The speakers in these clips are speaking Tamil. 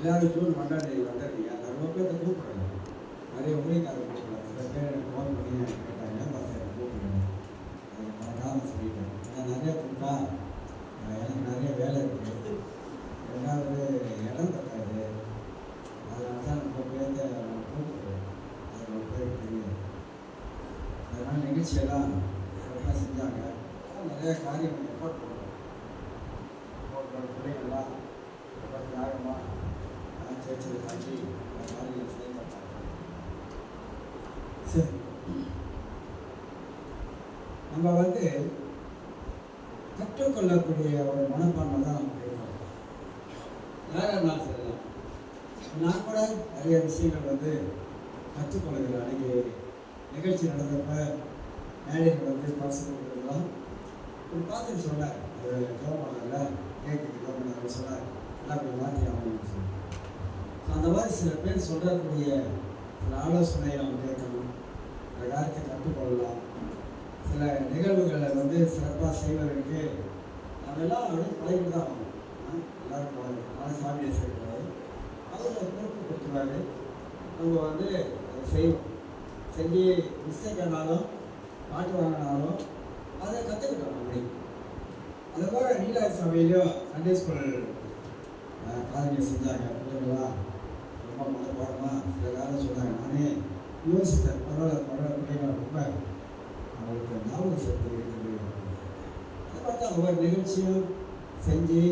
எல்லாரும் ஜூன் 1 வந்துடுறீங்க, ரொம்ப பேர்த்த கூப்பிடுறாங்க, நிறைய ஊழியக்காரர் கூப்பிடுறாங்க. சில பேர் எனக்கு ஃபோன் பண்ணி கேட்டாங்க, பஸ் கூப்பிடுங்க, அது மறக்காம சொல்லிட்டேன். நான் நிறைய கூப்பிட்டா எனக்கு நிறைய வேலை இருக்குது, ரெண்டாவது இடம் பத்தாது, அதனால தான் ரொம்ப பேர்த்த கூப்பிடுறேன். அது ரொம்ப பேருக்கு தெரியாது. அதனால் நிகழ்ச்சியெல்லாம் சிறப்பாக செஞ்சாங்க. நிறைய காரியங்கள் எஃபோர்ட் பண்ணுறோம். பிள்ளைங்கள்லாம் ரொம்ப தியாகமாக சேர்ச்சியில் தாண்டி காரியங்கள் செயல்பட்டாங்க. சரி, நம்ம கற்றுக்கொள்ளக்கூடிய ஒரு மனப்பான்மை தான் நமக்கு இருக்கணும். யாரெல்லாம் சொல்லலாம். நான் கூட நிறைய விஷயங்கள் கற்றுக்கொள்கிறேன். அன்றைக்கி நிகழ்ச்சி நடந்தப்ப மேடையில் பரிசு கொடுக்குறதுலாம் ஒரு பார்த்துட்டு சொன்னார். ஒரு கவர்மெண்ட்ல கேட்குறது கவர்மெண்ட் சொன்னார், எல்லாம் போய் மாற்றி அமைன்னு சொல்லி. ஸோ அந்த மாதிரி சில பேர் சொல்கிறக்கூடிய சில ஆலோசனையை நம்ம கேட்கணும், சில காரியத்தை கற்றுக்கொள்ளலாம். சில நிகழ்வுகளை சிறப்பாக செய்வதற்கு நம்ம எல்லாம் அப்படியே பழகிட்டு தான் ஆகணும். எல்லாரும் பழகணும். ஆனால் சாமியை சேர்க்கக்கூடாது. அதில் பொறுப்பு கொடுத்துருவாரு. நம்ம அதை செய்வோம். செஞ்சு மிஸ்டேக் ஆனாலும் மாட்டு வாங்கினாலும் அதை கற்றுக்கிட்டோம். அப்படி அது போல் நீலாஜி சபையிலையும் சண்டே ஸ்கூல் காரியங்கள் செஞ்சாங்க. பிள்ளைங்களாம் ரொம்ப மனப்பாடமாக சில காலம் சொன்னாங்க. நானே யோசித்தேன், பரவாயில்ல பிள்ளைங்க ரொம்ப அவங்களுக்கு ஞாபக சக்தி இருக்குது. அதை பார்த்தா ஒவ்வொரு நிகழ்ச்சியும் செஞ்சு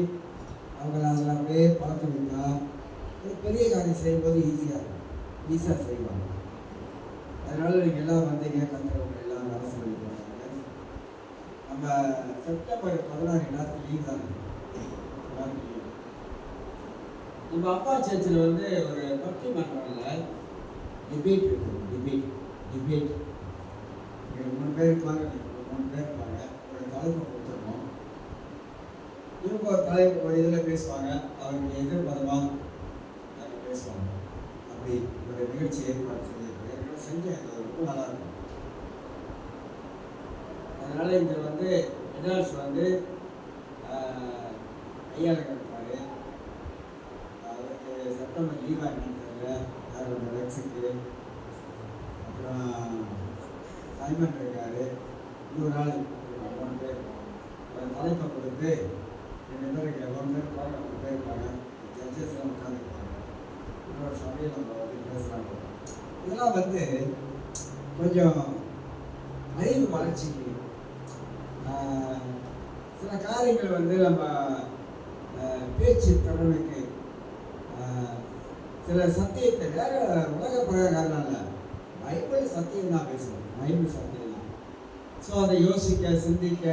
அவங்கள அதில் அப்படியே பழக்கம் வைத்தா ஒரு பெரிய காரியம் செய்யும்போது ஈஸியாக செய்வாங்க. அதனால நீங்கள் எல்லாம் வந்தீங்க, கற்றுறவங்க எல்லாம் அரசு போனாங்க. நம்ம செப்டம்பர் 16 எல்லாத்துக்கும் லீவ் தானே. நம்ம அப்பா சர்ச்சில் ஒரு பக்தி மன்றத்தில் டிபேட் இருக்குது. டிபேட் 3 பேர் இருப்பாங்க, 3 பேர் இருப்பாங்க. ஒரு தலைப்பு கொடுத்துருக்கோம். இவங்க ஒரு தலைப்பு ஒரு இதில் பேசுவாங்க, அவருக்கு எதிர்மதமாக பேசுவாங்க. அப்படி ஒரு நிகழ்ச்சி ஏற்பாடு செஞ்சேன். ரொம்ப நல்லா இருக்கும். அதனால் இந்த என்ஆர்ஸ் ஐயாவில் இருப்பார். அவருக்கு செப்டம்பர் லீவாக என்னன்னு தெரியல. அவரோட லக்ஸுக்கு அப்புறம் சைமன் இருக்கார். இன்னொரு நாள் 3 பேர் தலைப்பை கொடுத்து 2 பேருக்கு 1 பேர் இருப்பாங்க, 3 பேர் இருப்பாங்க. ஜட்ஜஸ்லாம் உட்காந்துருப்பாங்க. இன்னொரு சபையில் நம்ம பேசுகிறாங்க. இதெல்லாம் கொஞ்சம் அறிவு வளர்ச்சிக்கு சில காரியங்கள் நம்ம பேச்சு திறனுக்கு சில சத்தியத்தை வேற உலக பிரகாரம் இல்லை, பைபிள் சத்தியம் தான் பேசணும். பைபிள் சத்தியம் தான். ஸோ அதை யோசிக்க சிந்திக்க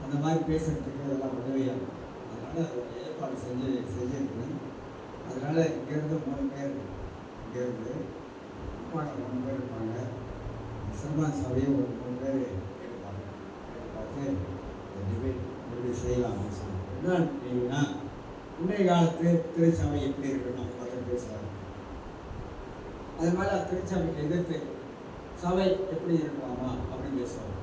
அந்த மாதிரி பேசுறதுக்கு அதெல்லாம் உதவியாகும். அதனால் ஒரு ஏற்பாடு செஞ்சுருக்கேன். அதனால் இங்கேருந்து 3 பேர் இங்கேருந்து அப்பாங்க 3 பேர் இருப்பாங்க. சல்மான் சபையை ஒரு 3 பேர் கேட்பாங்க. பார்த்து டிபேட் எப்படி செய்யலாம்னு சொல்லுவாங்க. என்ன கேட்டீங்கன்னா, இன்றைய காலத்து திருச்சபை எப்படி இருக்கணும் பார்த்து பேசுவாங்க. அது மாதிரி திருச்சபைக்கு எதிர்த்து சபை எப்படி இருக்கலாமா அப்படின்னு பேசுவாங்க.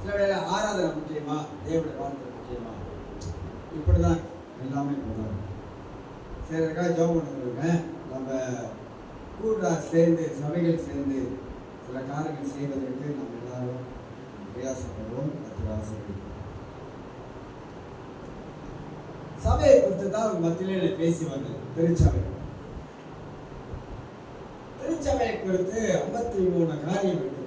சில வேளை ஆராதனை முக்கியமா, தேவனுடைய வார்த்தை முக்கியமா, இப்படி தான் எல்லாமே போடுறாங்க. சரி, அதுக்காக ஜோம் பண்ணுறதுங்க. நம்ம கூட சேர்ந்து சபைகள் சேர்ந்து சில காரியங்கள் செய்வதற்கு நம்ம எல்லாரும் பிரயாசப்படுவோம். ஆசைப்படுவோம். சபையை குறித்து தான் ஒரு மத்தியிலே பேசி வந்தது. திருச்சபையை குறித்து 53 காரியம் இருக்கு.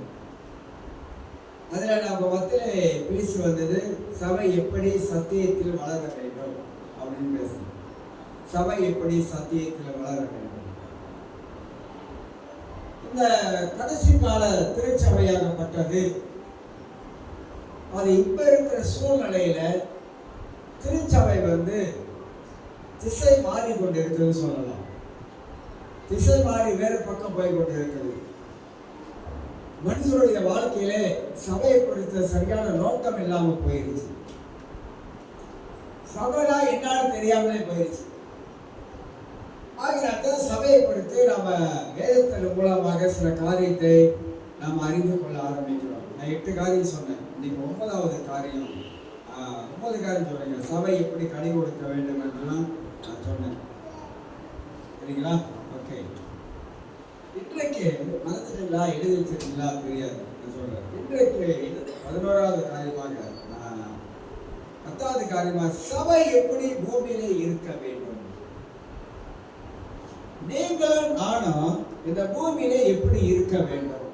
அதில் நம்ம மத்தியிலே பேசி வந்தது சபை எப்படி சத்தியத்தில் வளர வேண்டும் அப்படின்னு பேசணும். சபை எப்படி சத்தியத்தில் வளர வேண்டும். இந்த கடைசி கால திருச்சபையாகப்பட்டது அது இப்ப இருக்கிற சூழ்நிலையில திருச்சபை திசை மாறி கொண்டு இருக்குது சொல்லலாம். திசை மாறி வேறு பக்கம் போய் கொண்டு இருக்குது. மனுஷனுடைய வாழ்க்கையிலே சபையை குறித்த சரியான நோக்கம் இல்லாம போயிருச்சு. சபைனா என்னன்னு தெரியாமலே போயிருச்சு. ஆகினால்தான் சபையை குறித்து நம்ம வேதத்தின் மூலமாக சில காரியத்தை நாம் அறிந்து கொள்ள ஆரம்பிக்கிறோம். நான் 8 காரியம் சொன்னேன். இன்னைக்கு 9வது காரியம். 9 காரியம் சொல்றீங்க. சபை எப்படி கனி கொடுக்க வேண்டும் என்றுலாம் நான் சொன்னேன். சரிங்களா? ஓகே. இன்றைக்கு மனசுங்களா எழுதி வச்சிருக்கீங்களா தெரியாது, நான் சொல்றேன். இன்றைக்கு 11வது காரியமாக 10வது காரியமாக சபை எப்படி பூமியிலே இருக்க வேண்டும். நீங்களும் நானும் இந்த பூமியிலே எப்படி இருக்க வேண்டும்,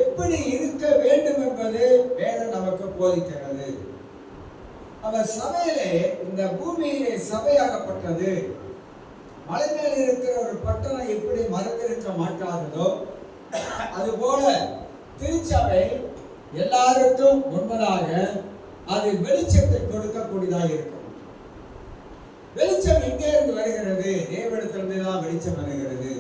எப்படி இருக்க வேண்டும் என்பது வேதம் நமக்கு போதிக்கிறது. அவர் சபையிலே, இந்த பூமியிலே சபையாகப்பட்டது மலை மேல் இருக்கிற ஒரு பட்டணம் எப்படி மறந்திருக்க மாட்டாததோ அதுபோல திருச்சபை எல்லாருக்கும் முன்பதாக அது வெளிச்சத்தை கொடுக்கக்கூடியதாக இருக்கும். வெளிச்சம் எங்கே இருந்து வருகிறது? தேவனிடத்திலிருந்து தான் வெளிச்சம் வருகிறது.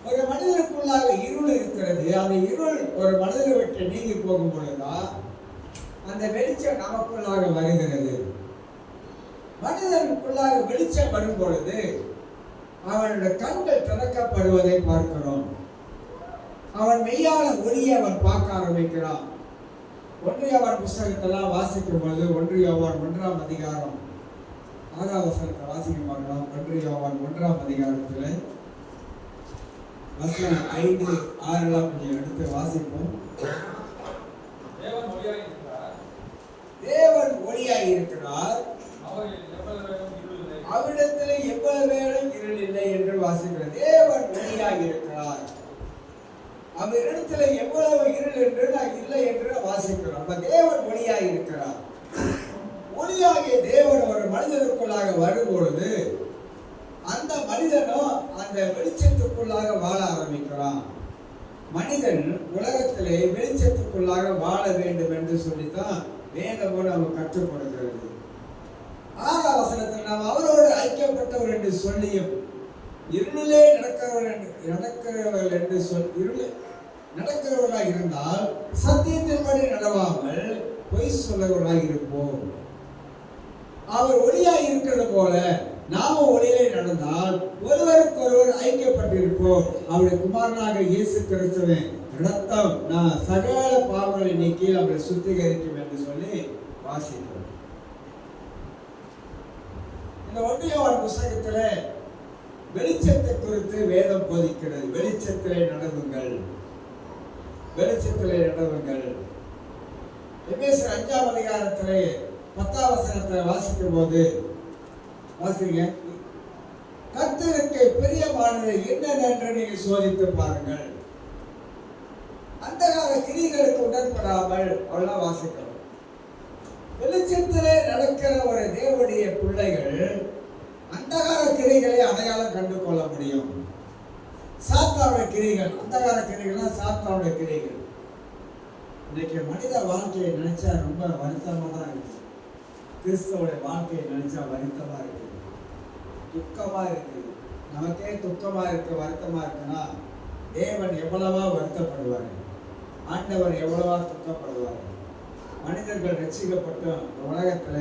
ஒரு மனிதனுக்குள்ளாக இருள் இருக்கிறது. அந்த இருள் ஒரு மனிதனை விட்டு நீங்கி போகும் பொழுதுதான் அந்த வெளிச்சம் நமக்குள்ளாக வருகிறது. மனிதனுக்குள்ளாக வெளிச்சம் வரும் பொழுது அவனுடைய கண்கள் திறக்கப்படுவதை பார்க்கிறோம். அவன் மெய்யான ஒளியை அவன் பார்க்க ஆரம்பிக்கிறான். 1 யோவான் புஸ்தகத்தெல்லாம் வாசிக்கும் பொழுது 1 யோவான் 1ஆம் அதிகாரம் 6ஆம் வசனத்தை வாசிக்க பார்க்கலாம். 1 யோவான் 1ஆம் அதிகாரத்தில் வசனம் 5, 6 கொஞ்சம் எடுத்து வாசிப்போம். தேவன் ஒளியாய் இருக்கிறார், அவ்விடத்தில் எவ்வளவு வேளும் இருள் இல்லை என்று வாசிக்கிறார். தேவன் ஒளியாய் இருக்கிறார், அவரிடத்துல எவ்வளவு இருள் என்று நான் இல்லை என்று வாசிக்கிறோம். அப்ப தேவன் ஒளியாய் இருக்கிறார். ஒளியாகிய தேவன் ஒரு மனிதனுக்குள்ளாக வரும் பொழுது அந்த மனிதனும் அந்த வெளிச்சத்துக்குள்ளாக வாழ ஆரம்பிக்கிறான். மனிதன் உலகத்திலே வெளிச்சத்துக்குள்ளாக வாழ வேண்டும் என்று சொல்லித்தான் வேதமோ நமக்கு கற்றுக் கொடுக்கிறது. 6ஆம் வசனத்தில் நாம் அவரோடு ஐக்கியப்பட்டவர் என்று சொல்லியும் இருளிலே நடக்கிறவர்கள் என்று நடக்கிறவர்களாக இருந்தால் சத்தியத்தின்படி நடவாமல் பொய் சொல்லவர்களாக இருப்போம். அவர் ஒளியாய் இருக்கிறது போல நாமும் ஒளியிலே நடந்தால் ஒருவருக்கு ஒருவர் ஐக்கியப்பட்டிருப்போம். அவருடைய குமாரனாக இயேசு கிறிஸ்துவின் இரத்தம் நான் சகல பாவங்களை நீக்கி அவரை சுத்திகரிக்கும் என்று சொல்லி வாசிக்கிறோம். இந்த 1 யோவான் புஸ்தகத்தில் வெளிச்சத்தை குறித்து வேதம் போதிக்கிறது. வெளிச்சத்திலே நடவுங்கள், வெளிச்சத்திலே நடவுங்கள். எபேசியர் 5ஆம் அதிகாரத்திலே 10ஆம் வசனத்தை வாசிக்கும் போது வாசிங்க, கர்த்தருக்கு பிரியமானது என்னென்று நீங்கள் சோதித்து பாருங்கள், அந்தகார கிரியைகளுக்கு உடன்படாமல் அவ்வளவு வாசிக்கிறோம். வெளிச்சத்திலே நடக்கிற ஒரு தேவனுடைய பிள்ளைகள் அந்தகார கிரியைகளை அடையாளம் கண்டு கொள்ள முடியும். சாத்தானுடைய கிரியைகள், அந்தகார கிரியைகள்னா சாத்தானுடைய கிரியைகள். இன்னைக்கு மனித வாழ்க்கையை நினைச்சா ரொம்ப வருத்தமாக தான் இருக்கு. கிறிஸ்தவனுடைய வாழ்க்கையை நினைச்சா வருத்தமா இருக்கு, துக்கமா இருக்கு. நமக்கே துக்கமா இருக்கு, வருத்தமா இருக்குன்னா தேவன் எவ்வளவா வருத்தப்படுவார், ஆண்டவர் எவ்வளவா துக்கப்படுவார். மனிதர்கள் ரட்சிக்கப்பட்டு உலகத்துல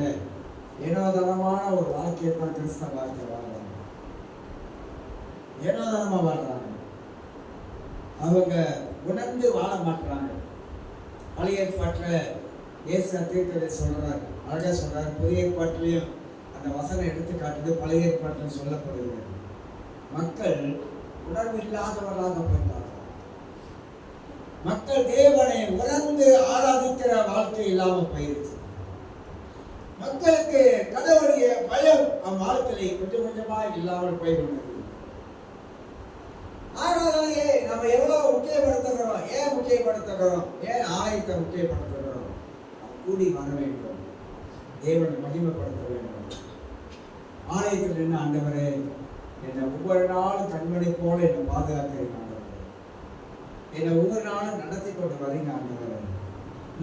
ஏனோதனமான ஒரு வாழ்க்கையை தான் கிறிஸ்தவ வாழ்க்கை வாழ்றாங்க. ஏனோதனமா வாழ்றாங்க. அவங்க உணர்ந்து வாழ மாட்டாங்க. பழைய ஏற்பாட்டில் இயேசு தீர்க்கதரிசி சொல்றார், அழகா சொல்றார். புதிய ஏற்பாட்டிலையும் அந்த வசனம் எடுத்து காட்டுது, பழைய ஏற்பாட்டிலும் சொல்லப்படுகிறது. மக்கள் உணர்வு இல்லாதவர்களாக போயிட்டார்கள். மக்கள் தேவனை உணர்ந்து ஆராதிக்கிற வாழ்க்கை இல்லாமல் போயிருச்சு. மக்களுக்கு கடவுளுடைய பயம் வாழ்க்கையை கொஞ்சம் கொஞ்சமா இல்லாமல் போய்கொண்டது. ஆராதனையை நம்ம எவ்வளவு முக்கியப்படுத்துகிறோம். ஏன் முக்கியப்படுத்துகிறோம்? ஏன் ஆலயத்தை முக்கியப்படுத்துகிறோம்? கூடி வர வேண்டும், தேவனை மகிமைப்படுத்த வேண்டும். ஆலயத்தில் நின்று ஆண்டவரே என்னை ஒவ்வொரு நாளும் கண்மணி போல என்னை பாதுகாக்கிறீங்க ஆண்டவரே, என்னை ஒவ்வொரு நாளும் நடத்தி கொண்டு வரீங்க ஆண்டவரே.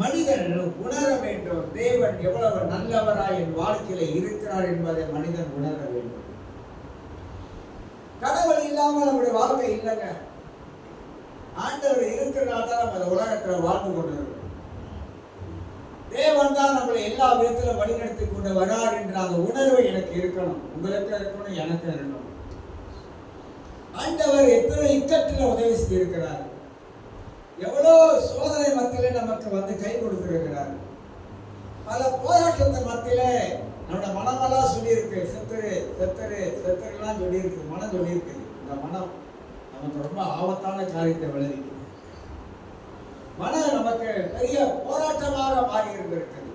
மனிதன் உணர வேண்டும், தேவன் எவ்வளவு நல்லவராய் என் வாழ்க்கையில இருக்கிறார் என்பதை மனிதன் உணர வேண்டும். கடவுள் இல்லாமல் நம்முடைய வாழ்க்கை இல்லைங்க. ஆண்டவர் இருக்கிறனால தான் நம்ம உலகத்துல வாழ்ந்து கொண்டிருக்கிறோம். தேவன் தான் நம்மளை எல்லா விதத்திலும் வழிநடத்தி கொண்டு வரார் என்ற அந்த உணர்வு எனக்கு இருக்கணும், உங்களுக்கு இருக்கணும், எனக்கு இருக்கணும். ஆண்டவர் எத்தனை இக்கட்டில் உதவி செய்திருக்கிறார், எவ்வளோ சோதனை மத்தியிலே நமக்கு வந்து கை கொடுத்திருக்கிறார். பல போராட்டத்தின் மத்தியிலே நம்முடைய மனமெல்லாம் சொல்லியிருக்கு, செத்துருலாம் சொல்லி இருக்குது, மனம் சொல்லி இருக்குது. இந்த மனம் நமக்கு ரொம்ப ஆபத்தான காரியத்தை விளைவிக்கும். மனம் நமக்கு பெரிய போராட்டமாக மாறி இருந்திருக்குது.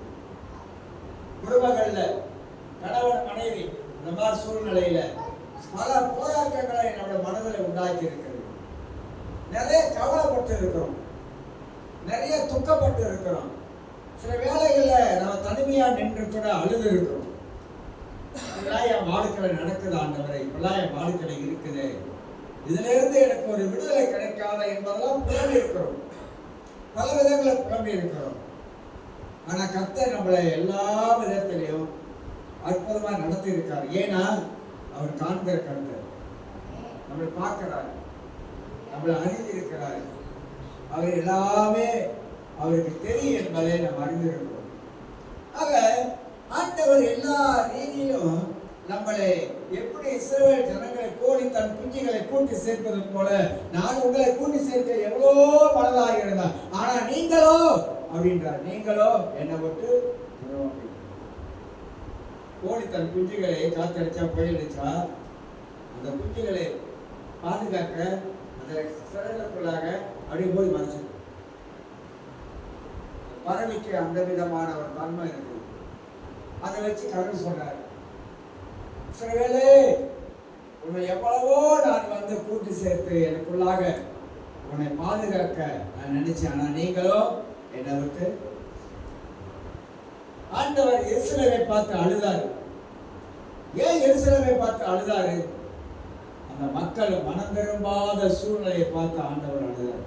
குடும்பங்கள்ல கணவன் மனைவி இந்த மாதிரி சூழ்நிலையில பல போராட்டங்களை நம்முடைய மனதில் உண்டாக்கி இருக்கிறது. நிறைய கவலைப்பட்டு இருக்கிறோம், நிறைய துக்கப்பட்டு இருக்கிறோம். சில வேளைகள்ல நம்ம தனிமையா நின்று கூட அழுது இருக்கிறோம். இதெல்லாம் என் வாழ்க்கையில நடக்குது ஆண்டவரே, இப்பெல்லாம் என் வாழ்க்கையில இருக்குது, இதுல இருந்து எனக்கு ஒரு விடுதலை கிடைக்காத என்பதெல்லாம் புலம்பி இருக்கிறோம். பல விதங்களை புலம்பி இருக்கிறோம். ஆனா கர்த்தர் நம்மளை எல்லா விதத்திலையும் அற்புதமா நடத்தி இருக்காரு. ஏன்னா அவர் காண்கிற கர்த்தர், நம்மளை பார்க்கிறார், நம்மளை அறிந்து இருக்கிறார். அவர் எல்லாமே அவருக்கு தெரியும் என்பதை நாம் அறிந்திருக்கிறோம். ஆக ஆண்டவர் எல்லா ரீதியிலும் நம்மளை எப்படி இஸ்ரவேல் ஜனங்களை கோடி தன் குஞ்சுகளை கூட்டி சேர்ப்பது போல நான் உங்களை கூட்டி சேர்க்க எவ்வளோ மனதாக இருந்தார். ஆனா நீங்களோ அப்படின்றார், நீங்களோ என்னை விட்டு கோடி தன் குஞ்சுகளை காத்தடிச்சா புயலடிச்சா அந்த குஞ்சுகளை பாதுகாக்க அந்த சிறகுக்குள்ளாக அப்படி போய் மறைச்சு பறவைக்கு அந்த விதமான ஒரு தன்மை இருக்குது. அதை வச்சு கடவுள் சொல்றாரு, இஸ்ரவேலே உன்னை எவ்வளவோ நான் வந்து கூட்டி சேர்த்து எனக்குள்ளாக உன்னை பாதுகாக்க நான் நினைச்சேன். ஆனா நீங்களோ என்னை விட்டு. ஆண்டவர் எருசலேமை பார்த்து அழுதாரு. ஏன் எருசலேமை பார்த்து அழுதாரு? அந்த மக்கள் மனம் திரும்பாத சூழ்நிலையை பார்த்து ஆண்டவர் அழுதார்.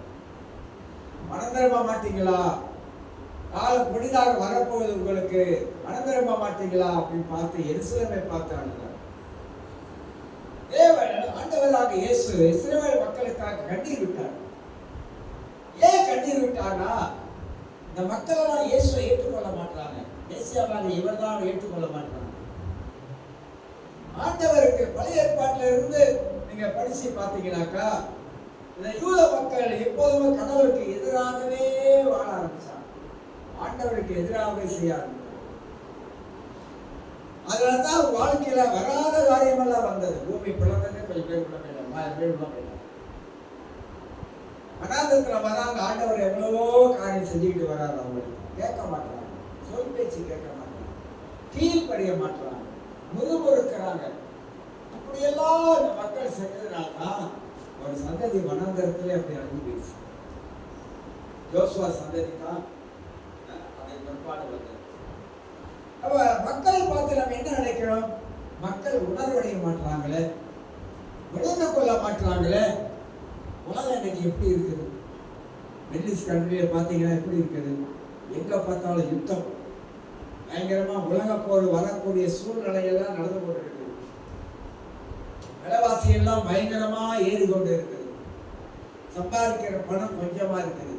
மனம் திரும்ப மாட்டீங்களா? காலம் புதிதாக வரப்போகுது, உங்களுக்கு மனம் திரும்ப மாட்டீங்களா அப்படின்னு பார்த்து எருசலேமை பார்த்து அழுதார். தேவன் ஆண்டவராக இயேசு இஸ்ரவேல் மக்களுக்காக கண்ணீர் விட்டார். ஏன் கண்ணீர் விட்டார்னா, இந்த மக்கள் எல்லாம் இயேசுவை ஏற்றுக்கொள்ள மாட்டாங்க, மேசியாவாக இவர் தான் ஏற்றுக்கொள்ள மாட்டாங்க. ஆண்டவருக்கு பழைய ஏற்பாட்டில இருந்து நீங்க படிச்சு பார்த்தீங்கன்னாக்கா, இந்த யூத மக்கள் எப்போதுமே கடவுளுக்கு எதிராகவே வாழ ஆரம்பிச்சாங்க, ஆண்டவருக்கு எதிராகவே செய்ய ஆரம்பிச்சாங்க. அதனால்தான் வாழ்க்கையில வராத காரியமெல்லாம் வந்தது. பூமி பிளந்தது, கொஞ்சம் பேர் உள்ள போயிட்டாங்க. அனாதத்துல வராங்க, ஆண்டவர் எவ்வளவோ காரியம் செஞ்சுக்கிட்டு வராரு. அவங்களுக்கு கேட்க மாட்டாங்க, சொல் பேச்சு கேட்க மாட்டாங்க, கீழ்படிய மாட்டாங்க, முறுமுறுக்கிறாங்க. அப்படியெல்லாம் இந்த மக்கள் செஞ்சதுனால்தான் ஒரு சந்ததி வனாந்தரத்திலே அப்படி அழிஞ்சு போயிடுச்சு. யோசுவா சந்ததி தான் அதை பிற்பாடு வந்தது. அப்ப மக்களை பார்த்து நம்ம என்ன நினைக்கிறோம்? மக்கள் உணர்வடைய மாட்டாங்களே, உணர்ந்து கொள்ள மாட்டாங்களே. உலகம் இன்னைக்கு எப்படி இருக்குது? மிடில் கண்ட்ரியில பார்த்தீங்கன்னா எப்படி இருக்குது? எங்க பார்த்தாலும் யுத்தம், பயங்கரமா உலக போர் வரக்கூடிய சூழ்நிலையெல்லாம் நடந்து கொண்டு இருக்குது. விலைவாசி எல்லாம் பயங்கரமா ஏறி கொண்டு இருக்குது. சம்பாதிக்கிற பணம் கொஞ்சமா இருக்குது.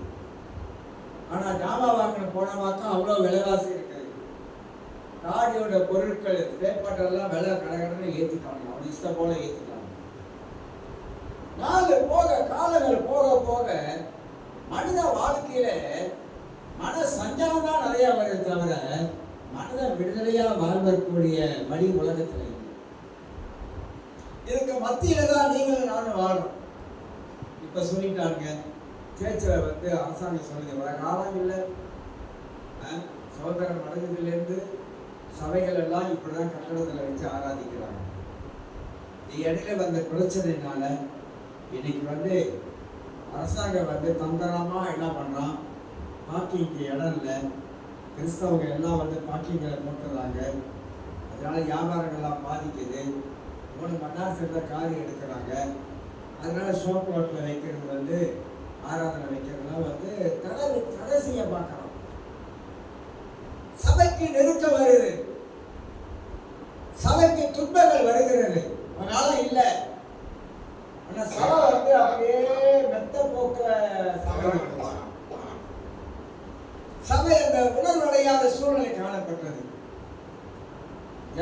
ஆனா ஜாமா வாங்கின போனவாக்கா அவ்வளவு விலைவாசி இருக்குது. காடியோட பொருட்கள் பேப்பர்லாம் விலை கடகடன்னு ஏற்றிட்டாங்க, அவன் இஷ்டம் போல ஏற்றிட்டாங்க. நாள் போக காலங்கள் போக போக மனித வாழ்க்கையில மன சஞ்சலம் தான் நிறைய வருது தவிர மனித விடுதலையா வாழ்வதற்குரிய வழி உலகத்தில். இதுக்கு மத்தியில தான் நீங்களும் நானும் வாழும். இப்ப சொல்லிட்டாருங்க, சேர்ச்சில் வந்து அரசாங்கம் சொல்லுது, வர காலம் இல்லை, சுதந்திரம் அடைஞ்சதுலேருந்து சபைகள் எல்லாம் இப்படிதான் கட்டடத்தில் வச்சு ஆராதிக்கிறாங்க. இடையில வந்த பிரச்சனைனால இன்னைக்கு வந்து அரசாங்கம் வந்து தந்திரமா என்ன பண்றான், பார்க்கிங்க்கு இடம் இல்லை, கிறிஸ்தவங்க எல்லாம் வந்து பார்க்கிங்களை போட்டுறாங்க. அதனால வியாபாரங்கள்லாம் பாதிக்குது. 3 மணி நேரம் சேர்ந்த காரியம் எடுக்கிறாங்க. அதனால ஷோப் ரோட்டில் வைக்கிறது வந்து ஆராதனை வைக்கிறதுலாம் வந்து தடை செய்ய பார்க்கறோம். சபைக்கு நெருக்கம் வருது, சபைக்கு துன்பங்கள் வருகிறது. அதனால இல்லை, ஆனா சபை வந்து அப்படியே மெத்த போக்குற சபை அந்த உணர்வடையாத சூழ்நிலை காணப்பட்டது.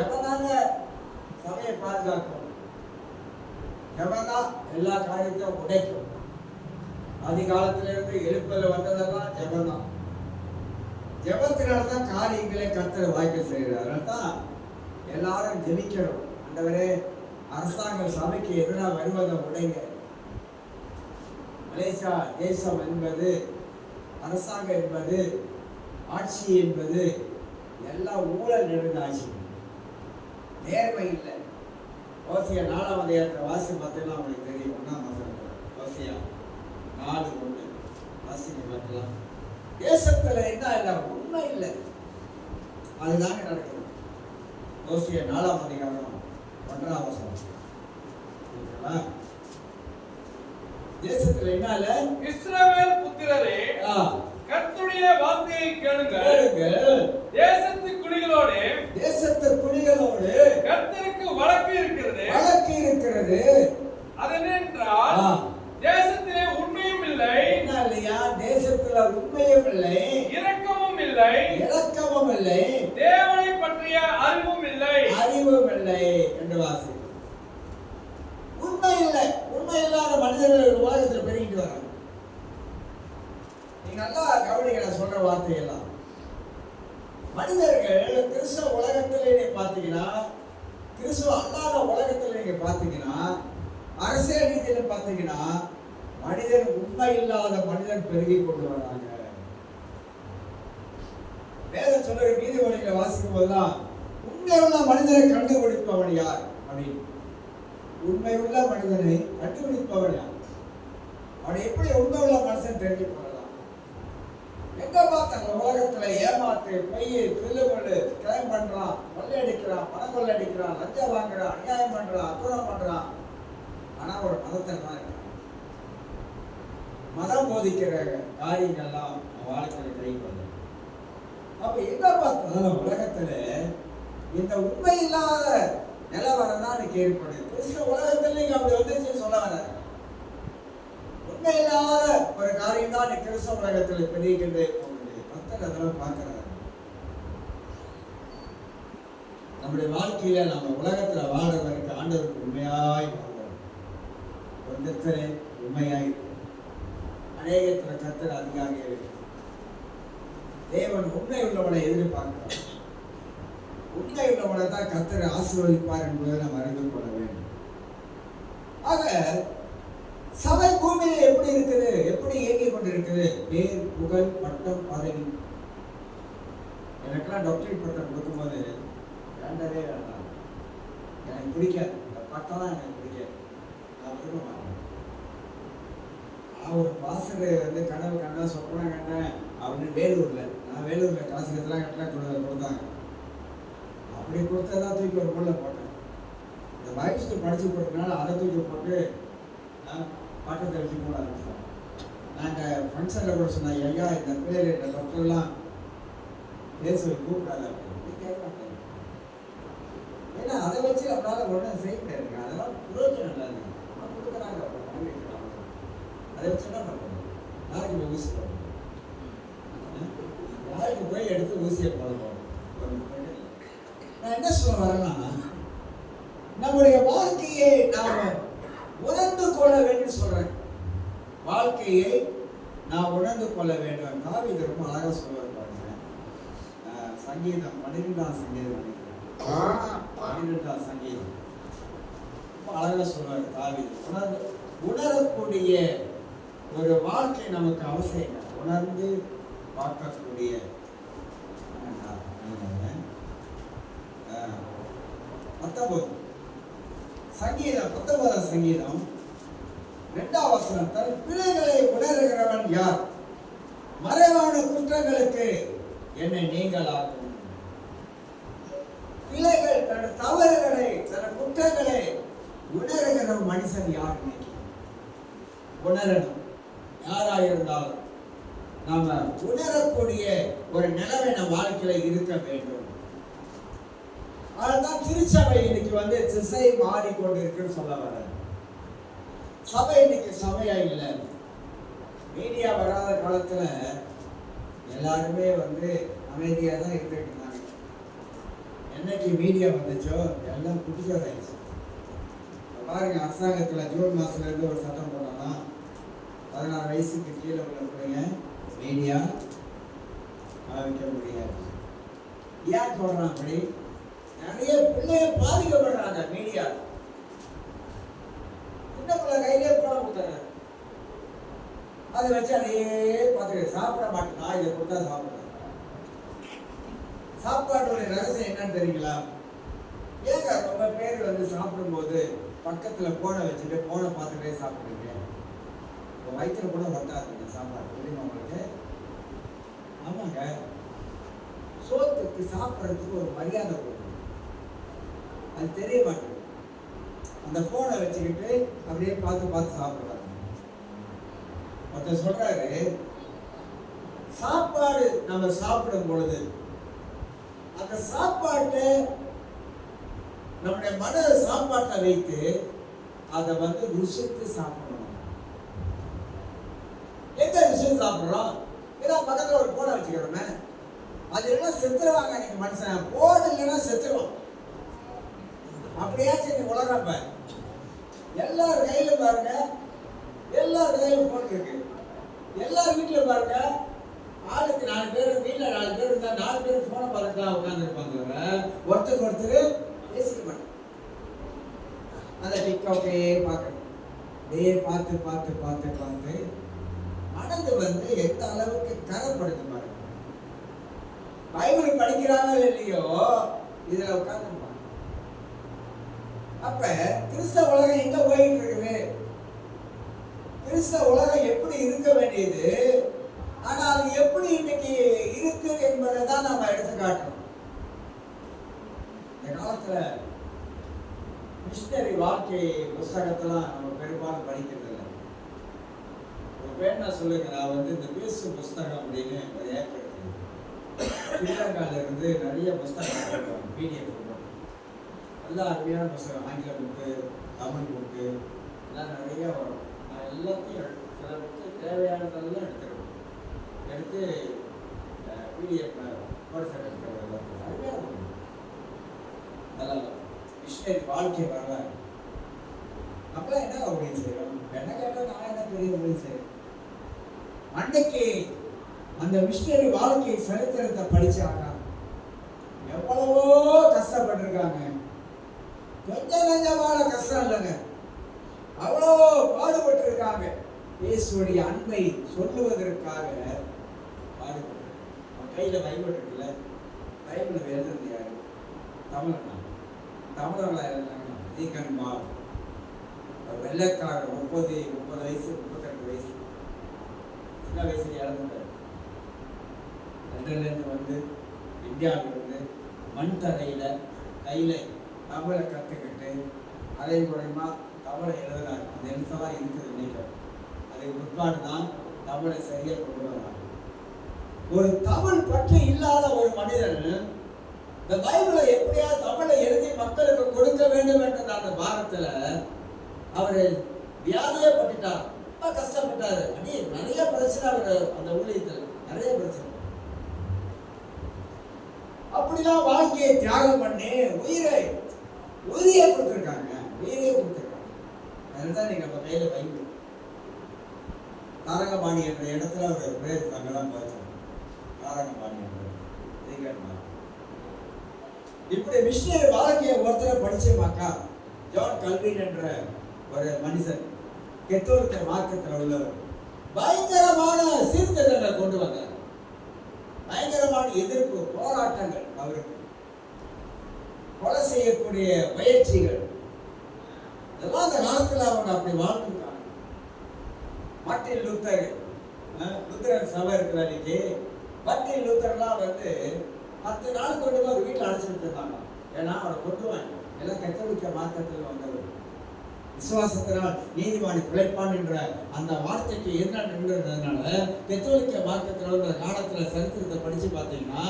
எவனாங்க சபையை பாதுகாக்கும், எவன்தான் எல்லா காரியத்தையும் உடைக்கும். அதிகாலத்திலிருந்து எழுப்பதில் வந்ததெல்லாம் ஜெபந்தான். ஜெபத்தினால்தான் காரியங்களை கர்த்தர் வாய்க்க செய்கிறார். அதனால்தான் எல்லாரும் ஜெபிக்கணும். ஆண்டவரே, அரசாங்கம் சபைக்கு எதிராக வருவதை உடைங்க. மலேசியா தேசம் என்பது, அரசாங்கம் என்பது, ஆட்சி என்பது எல்லாம் ஊழல் நிறைந்த ஆட்சி, நேர்மை இல்லை. ஓசியா 4ஆம் அதிகாரத்தை வாசி பார்த்தீங்கன்னா உங்களுக்கு தெரியும். 1ஆம் வசனத்துல ஓசியா 4:1 வாசிக்க பார்க்கலாம். தேசத்துல என்ன இல்லை? உண்மை இல்லை. அதுதாங்க நடக்குது. ஓசியா 4ஆம் அதிகாரம் 1ஆம் வசனம். தேசத்துல என்ன இல்ல? இஸ்ரவேல் புத்திரரே, கர்த்தருடைய வார்த்தையை கேளுங்கள். தேசத்து குடிகளோடு கர்த்தருக்கு வழக்கு இருக்கிறது. அதென்றால் தேசத்திலே உண்மையும் இல்லை, என்ன இல்லையா? தேசத்துல உண்மையும் இல்லை, இரக்கமும் இல்லை, தேவனை பற்றிய அறிவும் இல்லை என்று வாசி. உண்மை இல்லை. உண்மை இல்லாத மனிதர்கள் உலகத்தில் பெருகிட்டு வராங்க. நீங்க நல்லா கவனிக்க சொல்ற வார்த்தையெல்லாம். மனிதர்கள் கிறிஸ்தவ உலகத்திலே நீங்க பார்த்தீங்கன்னா, கிறிஸ்தவ அல்லாத உலகத்தில் நீங்க பார்த்தீங்கன்னா, அரசியல் ரீதியில பார்த்தீங்கன்னா, மனிதன் உண்மை இல்லாத மனிதன் பெருகி கொண்டு வராங்க. வேதம் சொல்ற நீதிமொழிகளை வாசிக்கும் போதுதான் உண்மை உள்ள மனிதனை கண்டுபிடிப்பவன் யார் அப்படின்னு. உண்மை உள்ள மனிதனை கண்டுபிடிப்பவன் யார்? அவனை எப்படி உண்மை உள்ள மனுஷன் தெரிஞ்சு கொள்ளலாம்? எங்க பார்த்தாங்க உலகத்துல ஏமாத்து, பொய், திருவள்ளு, கிரைம் பண்றான், கொள்ளையடிக்கிறான், பணம் கொள்ளையடிக்கிறான், லஞ்சம் வாங்குறான், அநியாயம் பண்றான், அக்கிரமம் பண்றான். ஆனா ஒரு மதத்தில் தான் இருக்கான். மதம் போதிக்கிற காரியங்கள்லாம் வாழ்க்கையில கை கொள்ள. அப்ப எங்க பார்த்தாலும் உலகத்துல இந்த உண்மை இல்லாத நிலவரம் தான் எனக்கு ஏற்படுது. கிறிஸ்தவ உலகத்தில் நீங்க அப்படி வந்துருச்சுன்னு சொல்ல வர. உண்மை இல்லாத ஒரு காரியம் தான் கிறிஸ்தவ உலகத்தில் பெருகிக்கிட்டே போகுது. மக்கள் அதெல்லாம் பார்க்கிறாங்க. நம்முடைய வாழ்க்கையில நம்ம உலகத்துல வாழவருக்கு ஆண்டவருக்கு உண்மையாய் வாழ்ந்தோம். கொஞ்சத்திலே உண்மையாய் அநேகத்துல கர்த்தர் அதிகாரியாக இருக்கு. தேவன் உண்மை உள்ளவனை எதிர்பார்க்கிறார். உண்மை உள்ளவனை தான் கர்த்தர் ஆசீர்வதிப்பார் என்பதை நாம் அறிந்து கொள்ள வேண்டும். ஆக சபை பூமியில எப்படி இருக்குது? எப்படி இயங்கிக் கொண்டிருக்குது? பேர், புகழ், பட்டம், பதவி. எனக்கெல்லாம் டாக்டரேட் பட்டம் கொடுக்கும்போது வேண்டவே வேண்டாம், எனக்கு பிடிக்காது. இந்த பட்டம் தான் எனக்கு பிடிக்காது, நான் விரும்ப மாட்டேன். ஒரு பாஸ்டர் வந்து கனவு கண்டா சொப்பனா கண்டேன் அப்படின்னு வேலூர்ல, நான் வேலூர்ல காசு கட்டலாம் கொடுத்தாங்க. அப்படி கொடுத்ததான் தூக்கி ஒரு பொருளை போட்டேன். இந்த வயசுக்கு படிச்சு போட்டதுனால அதை தூக்கி போட்டு பாட்டத்தை வச்சு போட ஆரம்பிச்சோம். நாங்கள் ஃபங்க்ஷனில் கூட சொன்னாங்க, ஐயா இந்த பேர் இந்த டாக்டர்லாம் பேசுவது கூப்பிடாத அப்படின்னு கேட்க மாட்டேன். ஏன்னா அதை வச்சு அவனால ஒன்றும் செய்ய முடியாது. அதெல்லாம் புரோஜனம் இல்லாது. கொடுக்குறாங்க, அதை வச்சு என்ன பண்ணுறது? நாளைக்கு போய் ஊசி போடணும், நாளைக்கு போய் எடுத்து ஊசியை போடணும். நான் என்ன சொல்ல வரேன்னா, நம்முடைய வாழ்க்கையை நாம் உணர்ந்து கொள்ள வேண்டும் சொல்றேன். வாழ்க்கையை நான் உணர்ந்து கொள்ள வேண்டும். தாவீது ரொம்ப அழகா சொல்லுவார் பாருங்க. சங்கீதம் 12ஆம் சங்கீதம், 12ஆம் சங்கீதம் ரொம்ப அழகா சொல்லுவார் தாவீது. உணரக்கூடிய ஒரு வாழ்க்கை நமக்கு அவசியம். உணர்ந்து பார்க்கக்கூடிய 19 சங்கீதம் 19ஆம் சங்கீதம் 2ஆம் வசனம். தன் பிழைகளை உணர்கிறவன் யார்? மறைவான குற்றங்களுக்கு என்னை நீங்களாக்கும். பிழைகள், தன் தவறுகளை, தன் குற்றங்களை உணர்கிற மனுஷன் யார்? உணரணும். யாராக இருந்தாலும் நாம உணரக்கூடிய ஒரு நிலைமை நம் வாழ்க்கையில இருக்க வேண்டும். அதுதான் திருச்சபை இன்னைக்கு வந்து திசை மாறிக்கொண்டிருக்குன்னு சொல்ல வர. சபை இன்னைக்கு சபையா இல்லை. மீடியா வராத காலத்துல எல்லாருமே வந்து அமைதியா தான் இருந்துட்டு இருந்தாங்க. என்னைக்கு மீடியா வந்துச்சோ எல்லாம் புடிச்சதாயிடுச்சு. பாருங்க, அரசாங்கத்துல ஜூன் மாசத்துல இருந்து ஒரு சட்டம் போட்டானா 16 வயசுக்கு கீழே உள்ள பிள்ளைங்க மீடியா வைக்க முடியாது. ஏன் சொல்றான் அப்படி? நிறைய பிள்ளைங்க பாதிக்கப்படுறாங்க மீடியா அதை வச்சு அதையே பார்த்துக்க. சாப்பிட மாட்டேன், நான் இதை கொடுத்தா சாப்பிடுறேன். சாப்பாட்டோட ரகசியம் என்னன்னு தெரியுங்களா? ஏங்க ரொம்ப பேர் வந்து சாப்பிடும்போது பக்கத்துல போனை வச்சுட்டு போனை பார்த்துட்டே சாப்பிடுறீங்க. உங்க வயிற்றுல கூட ஒட்டாதுங்க சாப்பாடு, தெரியுமா உங்களுக்கு? ஆமாங்க, சோத்துக்கு சாப்பிட்றதுக்கு ஒரு மரியாதை கொடுக்கணும், அது தெரிய மாட்டேங்குது. அந்த போனை வச்சுக்கிட்டு அப்படியே பார்த்து பார்த்து சாப்பிடுறாங்க. ஒருத்தர் சொல்றாரு, சாப்பாடு நம்ம சாப்பிடும் பொழுது அந்த சாப்பாட்டை நம்முடைய மன சாப்பாட்டை வைத்து அதை வந்து ருசித்து சாப்பிடணும். எந்த ருசித்து சாப்பிட்றோம்? ஏன்னா பக்கத்தில் ஒரு போனை வச்சுக்கிறோமே, அது இல்லைன்னா செத்துருவாங்க. நீங்க மனுஷன் போன் இல்லைன்னா செத்துருவான். அப்படியாச்சும் நீ உலகப்ப எல்லார் கையிலும் பாருங்க, எல்லார் கையிலும் போன் இருக்கு. எல்லார் வீட்டிலும் பாருங்க, ஆளுக்கு 4 பேர், வீட்டில் 4 பேர் இருந்தா 4 பேர் போனை பார்த்துட்டு உட்கார்ந்து இருப்பாங்க. ஒருத்தருக்கு ஒருத்தர் பேசிக்க மாட்டாங்க. அந்த டிக்டாக்கே பார்க்கணும், இதே பார்த்து பார்த்து பார்த்து பார்த்து மனது வந்து எந்த அளவுக்கு கரைப்படுது பாருங்க. பைபிள் படிக்கிறாங்களோ இல்லையோ, இதுல உட்கார்ந்து. அப்ப கிறிஸ்தவ உலகம் எங்க போயிட்டு இருக்குது? கிறிஸ்தவ உலகம் எப்படி இருக்க வேண்டியது, ஆனா அது எப்படி இன்னைக்கு இருக்கு என்பதை தான் நம்ம எடுத்து காட்டணும். இந்த காலத்துல மிஷனரி வாழ்க்கை புஸ்தகத்தெல்லாம் நம்ம பெரும்பாலும் படிக்கிறது இல்லை. ஒரு பேர் நான் சொல்லுங்க, நான் வந்து இந்த பேசு புஸ்தகம் அப்படின்னு ஒரு ஏப் இருக்கு. ஸ்ரீலங்கால இருந்து நிறைய புஸ்தகம் பிடிஎஃப் நல்லா அருமையான புஸ்தகம், ஆங்கில புக்கு, தமிழ் புக்கு எல்லாம் நிறைய வரும். நான் எல்லாத்தையும் சில புக்கு தேவையானதெல்லாம் எடுத்துருவேன், எடுத்து பிடிஎஃப் வாட்ஸ்அப் எடுத்துருவேன். அருமையான நல்லா மிஷனரி வாழ்க்கை வரலாறு. அப்பெல்லாம் என்ன ஊழியம் செய்யறோம்? என்ன கேட்டால் நான் என்ன பெரிய ஊழியம் செய்யறேன். அன்னைக்கு அந்த மிஷனரி வாழ்க்கை சரித்திரத்தை படிச்சாங்க, எவ்வளவோ கஷ்டப்பட்டிருக்காங்க. கொஞ்சம் நஞ்சமான கஷ்டம் இல்லைங்க, அவ்வளோ பாடுபட்டு இருக்காங்க. இயேசுவுடைய அன்பை சொல்லுவதற்காக பாடுபட்டு. கையில பைபிள் இருக்குல்ல, பைபிள் எழுதுறது யாரு? தமிழ். தமிழர்களா இருந்தாங்க தீகன் மால், வெள்ளைக்காரர். 30 வயசு 32 வயசு, சின்ன வயசுல இறந்துட்டார். லண்டன்லேருந்து வந்து இந்தியாவிலிருந்து மண் தரையில கையில தமிழை கற்றுக்கிட்டு அதே மூலமா தமிழை எழுதுனார். அந்த எழுத்தெல்லாம் இருக்குது இன்னைக்கு. அதை முற்பாடு தான் தமிழை சரியா கொண்டு வராங்க. ஒரு தமிழ் பற்று இல்லாத ஒரு மனிதன் இந்த பைபிளை எப்படியாவது தமிழை எழுதி மக்களுக்கு கொடுக்க வேண்டும் என்ற அந்த பாரத்துல அவரு வியாதியப்பட்டார், ரொம்ப கஷ்டப்பட்டாரு. அடி நிறைய பிரச்சனை அவரு அந்த ஊழியத்தில், நிறைய பிரச்சனை. அப்படிலாம் வாழ்க்கையை தியாகம் பண்ணி உயிரையே கொடுத்துருக்காங்க, உயிரையே கொடுத்துருக்காங்க. அதுதான் நீங்க நம்ம கையில பைபிள். தாரகபாணி என்ற இடத்துல ஒரு பிரேஸ் அங்கெல்லாம் பார்த்தோம். தாரகபாணி என்ற இப்படி மிஷனரி வாழ்க்கையை ஒருத்தரை படிச்சமாக்கா, ஜான் கல்வின் என்ற ஒரு மனுஷன் கத்தோலிக்க மார்க்கத்தில் உள்ளவர் பயங்கரமான சீர்திருத்தங்களை கொண்டு வந்தார். பயங்கரமான எதிர்ப்பு போராட்டங்கள், அவருக்கு கொலை செய்யக்கூடிய முயற்சிகள், இதெல்லாம் அந்த காலத்தில் அவங்க அப்படி வாழ்ந்துருக்காங்க. மார்ட்டின் லூத்தர், லுத்தரன் சபை இருக்கிற அன்னைக்கு மார்ட்டின் லூத்தர்லாம் வந்து 10 நாள் கொண்டு போய் ஒரு வீட்டில் அடைச்சிட்டு இருந்தாங்க. ஏன்னா அவரை கொண்டுவாங்க. எல்லாம் கத்தோலிக்க மார்க்கத்தில் வந்தவர். விசுவாசத்தினால் நீதிமானி பிழைப்பான் என்ற அந்த வார்த்தைக்கு எதிராக நின்றதுனால கத்தோலிக்க மார்க்கத்தில் உள்ள காலத்தில் சரித்திரத்தை படிச்சு பார்த்தீங்கன்னா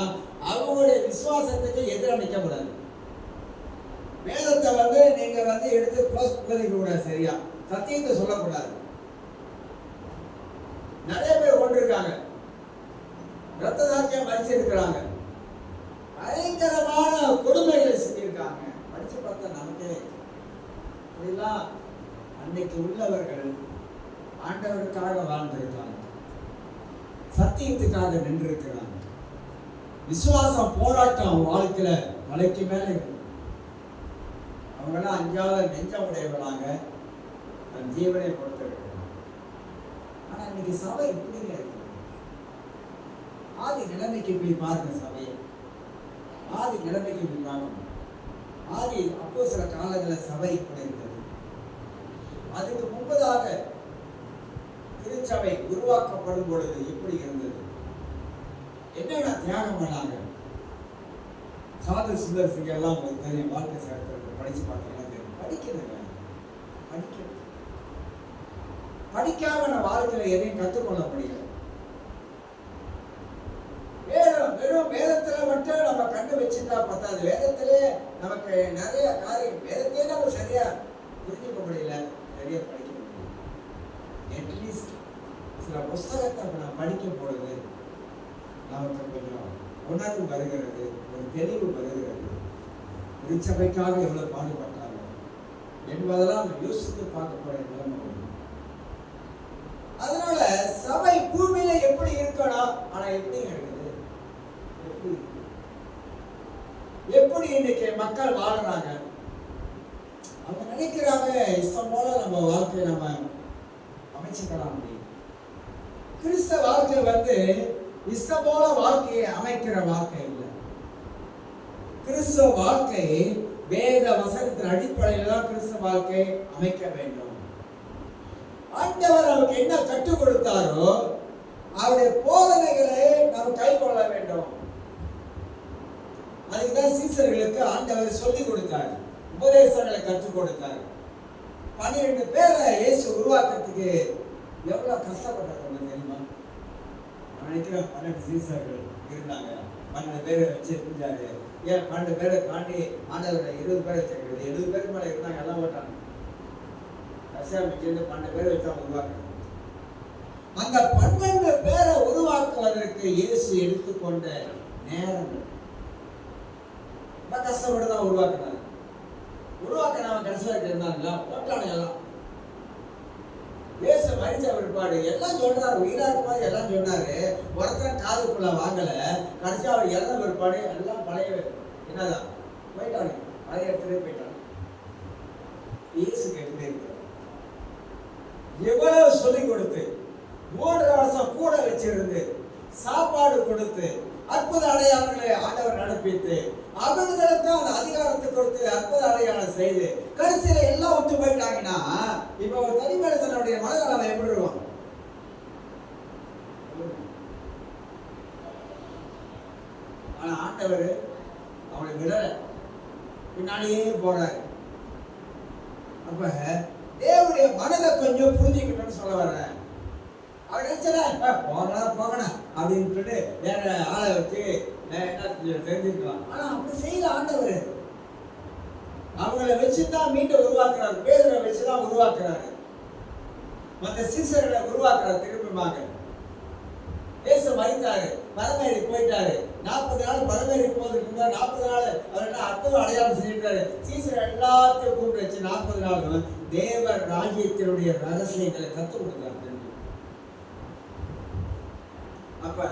அவங்களுடைய விசுவாசத்துக்கு எதிராக நிற்கக்கூடாது. வேதத்தை வந்து நீங்க வந்து எடுத்து க்ளோஸ் பண்ணிக்க கூடாது, சரியா? சத்தியத்தை சொல்லக்கூடாது. நிறைய பேர் கொண்டிருக்காங்க, ரத்த சாட்சியம் மறிச்சிருக்கிறாங்க, பயங்கரமான கொடுமைகளை செஞ்சிருக்காங்க. படிச்சு பார்த்தா நமக்கே இதெல்லாம் அன்னைக்கு உள்ளவர்கள் ஆண்டவருக்காக வாழ்ந்திருக்காங்க, சத்தியத்துக்காக நின்றிருக்கிறாங்க. விசுவாசம் போராட்டம் வாழ்க்கையில மலைக்கு மேல இருக்கு. அவங்களாம் அஞ்சாவது நெஞ்ச உடையவர்களாக தன் ஜீவனை கொடுத்திருக்கிறாங்க. ஆனா இன்னைக்கு சபை இப்படிங்க இருக்கு. ஆதி நிலைமைக்கு போய் பாருங்க சபையை. ஆதி நிலைமைக்கு போய் பார்க்கணும். ஆதி அப்போஸ்தல காலங்களில் சபை இப்படி இருந்தது. அதுக்கு முன்பதாக திருச்சபை உருவாக்கப்படும் பொழுது எப்படி இருந்தது, என்னென்ன தியாகம் பண்ணாங்க. சாது சுந்தர் சிங் எல்லாம் உங்களுக்கு தெரியும். வாழ்க்கை சரித்திரத்தை படிச்சு பார்த்தீங்கன்னா தெரியும். படிக்கணுங்க, படிக்கணும். படிக்காம நம்ம வாழ்க்கையில எதையும் கற்றுக்கொள்ள முடியாது. வெறும் வேதத்துல மட்டும் நம்ம கண்டு வச்சுட்டா பத்தாது. வேதத்திலே நமக்கு நிறைய காரியம், வேதத்தையே நம்ம சரியா புரிஞ்சுக்க முடியல, சரியா படிக்க முடியல. அட்லீஸ்ட் சில புஸ்தகத்தை நான் படிக்கும் பொழுது நமக்கு கொஞ்சம் உணர்வு வருகிறது, ஒரு தெளிவு வருகிறது. திருச்சபைக்காக எவ்வளவு பாடுபட்டாங்க என்பதெல்லாம் யோசித்து பார்க்கக்கூடிய நிலைமை. அதனால சபை பூமியில எப்படி இருக்கணும், ஆனா எப்படி இருக்குது, எப்படி இன்னைக்கு மக்கள் வாழ்றாங்க. அவங்க நினைக்கிறாங்க இஷ்டம் போல நம்ம வாழ்க்கையை நம்ம அமைச்சுக்கலாம். கிறிஸ்தவ வாழ்க்கை இஷ்டம் போல வாழ்க்கையை அமைக்கிற வாழ்க்கை இல்லை. கிறிஸ்தவ வாழ்க்கை வேத வசனத்தின் அடிப்படையில் தான் கிறிஸ்தவ வாழ்க்கை அமைக்க வேண்டும். ஆண்டவர் நமக்கு என்ன கற்றுக் கொடுத்தாரோ அவருடைய போதனைகளை நாம் கை கொள்ள வேண்டும். அதுக்குதான் சீசர்களுக்கு ஆண்டவர் சொல்லிக் கொடுத்தார், உபதேசங்களை கற்றுக் கொடுத்தார். 12 பேரை இயேசு உருவாக்குறதுக்கு எவ்வளவு கஷ்டப்பட்டாங்க தெரியுமா? நினைக்கிறேன் 12 சீசர்கள் இருந்தாங்க. 12 பேரை வச்சு செஞ்சாரு. ஏன் 12 பேரை தாண்டி ஆண்டவர் 20 பேரை வச்சிருக்கிறது? 70 பேருக்கு மேல இருந்தாங்க, எல்லாம் ஓட்டாங்க. ரஷ்யாவுக்கு 12 பேரை வச்சு அவங்க உருவாக்குறாங்க. அந்த 12 பேரை உருவாக்குவதற்கு இயேசு எடுத்துக்கொண்ட நேரங்கள் கஷ்டப்பட்டு தான் உருவாக்குனாங்க. உருவாக்கினவன் கடைசியாக இருந்தாங்களா போட்டானுங்க எல்லாம். இயேசு மரிச்ச பிற்பாடு எல்லாம் சொல்றாரு, உயிரா இருக்கும்போது எல்லாம் சொன்னாரு. ஒருத்தன் காதுக்குள்ள வாங்கல. கடைசி அவர் இறந்த பிற்பாடு எல்லாம் பழைய என்னதான் போயிட்டாங்க, பழைய இடத்துல போயிட்டாங்க. இயேசுக்கு எப்படி இருக்கு? எவ்வளவு சொல்லிக் கொடுத்து 3 வருஷம் கூட வச்சிருந்து சாப்பாடு கொடுத்து அற்புத அடையாளங்களை ஆண்டவர் நடப்பித்து அவர்களுக்கு அந்த அதிகாரத்தை கொடுத்து அற்புத அடையாளம் செய்து கடைசியில எல்லாம் விட்டு போயிட்டாங்கன்னா இப்ப ஒரு தனி மனுஷனுடைய மனநலம் எப்படி இருக்கும்? ஆனா ஆண்டவர் அவனை விடல, பின்னாடியே போறாரு. அப்ப தேவனுடைய மனதை கொஞ்சம் புரிஞ்சுக்கிட்டோன்னு சொல்ல வர்றேன். அவர் நினைச்சா போகணும் அப்படின்னு சொல்லிட்டு வேற ஆளை வச்சு என்ன தெரிஞ்சுக்கலாம். ஆனா அப்படி செய்யல ஆண்டவர். அவங்களை வச்சுதான் மீண்டும் உருவாக்குறாரு. பேதுரை வச்சுதான் உருவாக்குறாரு. மற்ற சீசர்களை உருவாக்குறாரு. திரும்பமாக இயேசு மரித்தாரு, பரமேறி போயிட்டாரு. 40 நாள் பரமேறி போவதற்கு முன்னாடி 40 நாள் அவர் என்ன அற்புதம் அடையாளம் செஞ்சிருக்காரு. சீசர் எல்லாத்தையும் கூப்பிட்டு வச்சு 40 நாள் தேவ ராஜ்யத்தினுடைய ரகசியங்களை கற்றுக் கொடுத்தாரு. அப்ப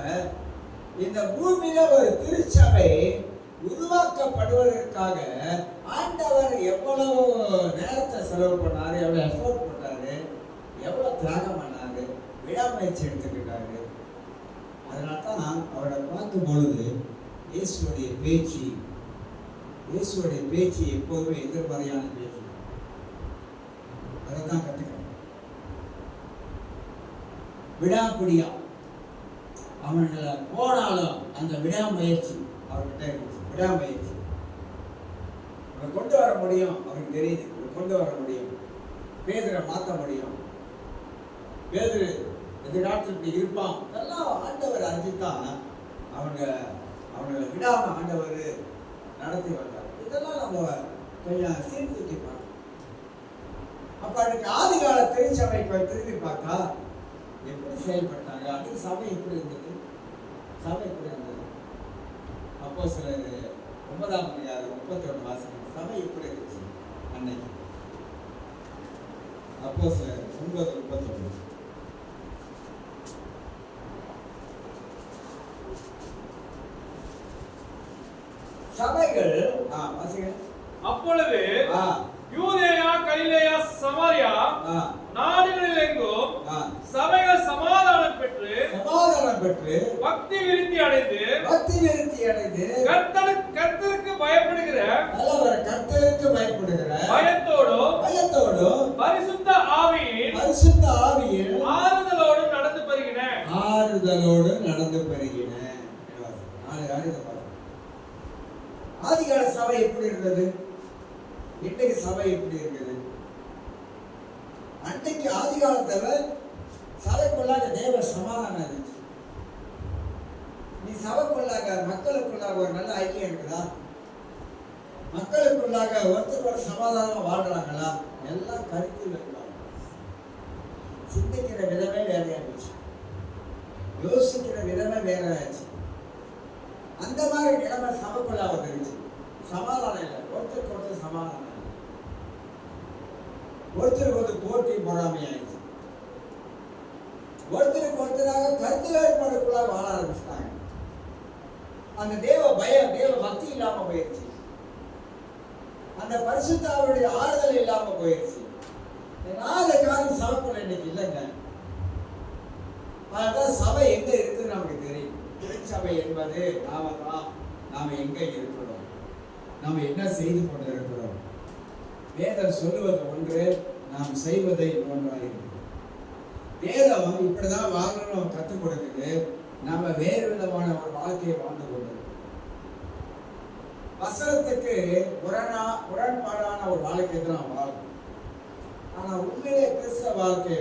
இந்த பூமியில ஒரு திருச்சபை உருவாக்கப்படுவதற்காக ஆண்டவர் எவ்வளவு நேரத்தை செலவு பண்ணாரு, எவ்வளவு எஃபோர்ட் பண்ணாரு, எவ்வளவு தியாகம் பண்ணாரு, விடாமுயற்சி எடுத்துக்கிட்டாரு. அதனால்தான் அவரை பார்க்கும் பொழுது இயேசுடைய பேச்சு எப்போதுமே எதிர்மறையான பேச்சு. அதைத்தான் கத்துக்கணும். விடாப்பிடியா அவங்களை போனாலும் அந்த விடாமுயற்சி அவர்கிட்ட இருந்துச்சு. விடாமுயற்சி அவரை கொண்டு வர முடியும். அவருக்கு தெரியுது கொண்டு வர முடியும். பேதுரை மாற்ற முடியும். பேதுரு எதிர்காலத்தில் இருப்பான். இதெல்லாம் ஆண்டவர் அறிஞ்சுதான் அவங்களை விடாம ஆண்டவர் நடத்தி வந்தார். இதெல்லாம் நம்ம கொஞ்சம் சீர்தூக்கி பார்க்கணும். அப்ப அதுக்கு ஆதிகால திருச்சபைக்கு திரும்பி பார்த்தா எப்படி செயல்பட்டாங்க, அதுக்கு சபை எப்படி இருந்தது, அப்போ சிலர் 9ஆம் அதிகாரம் 31 வாசகம் சபை எப்படி இருந்துச்சு அன்னைக்கு. அப்போ சிலர் 9:31 சபைகள் அப்பொழுது யூதேயா, கலிலேயா, சமாரியா நாடுகளில் எங்கும் சபைகள் பெற்று பக்தி விருத்தி அடைந்து கர்த்தருக்கு பயப்படுகிற கர்த்தருக்கு பயப்படுகிற பயத்தோடும் பரிசுத்த ஆவியின் ஆறுதலோடு நடந்து பெறுகின. ஆதிகால சபை எப்படி இருந்தது, இன்னைக்கு சபை எப்படி இருக்குது? அன்னைக்கு ஆதிகாலத்துல சபைக்குள்ளாக தேவ சமாதானம் இருந்துச்சு. நீ சபைக்குள்ளாக மக்களுக்குள்ளாக ஒரு நல்ல ஐக்கியம் இருக்குதா? மக்களுக்குள்ளாக ஒருத்தர் சமாதானமா வாழ்றாங்களா? எல்லாம் கருத்தில் இருக்காங்க. சிந்திக்கிற விதமே வேறையா இருந்துச்சு, யோசிக்கிற விதமே வேற ஆயிடுச்சு. அந்த மாதிரி நிலைமை சபைக்குள்ளா வந்துருச்சு. சமாதானம் இல்லை, ஒருத்தருக்கு ஒருத்தர் சமாதானம் இல்லை, ஒருத்தருக்கு ஒருத்தர் போட்டி பொறாமை ஆயிடுச்சு. ஒருத்தருக்கு ஒருத்தராக கருத்து வேறுபாடுக்குள்ளாக வாழ ஆரம்பிச்சிட்டாங்க. அந்த தேவ பயம், தேவ பக்தி இல்லாம போயிடுச்சு. அந்த பரிசுத்தாவுடைய ஆறுதல் இல்லாம போயிடுச்சு. நாலு காலம் சபைக்குள்ள இன்னைக்கு இல்லைங்க. அதான் சபை எங்க இருக்குன்னு நமக்கு தெரியும். திருச்சபை என்பது நாம எங்க இருக்கிறோம், நாம என்ன செய்து கொண்டு இருக்கிறோம். வேதம் சொல்லுவது ஒன்று, நாம் செய்வதை ஒன்றாக இருக்கிறோம். வேதம் இப்படிதான் வாழணும் கற்றுக் கொடுக்குது. நாம வேறு விதமான ஒரு வாழ்க்கையை வாழ்ந்து கொண்டிருக்கிறோம். வசனத்துக்கு முரண்பாடான ஒரு வாழ்க்கை தான் வாழும். ஆனா உண்மையிலே கிறிஸ்தவ வாழ்க்கை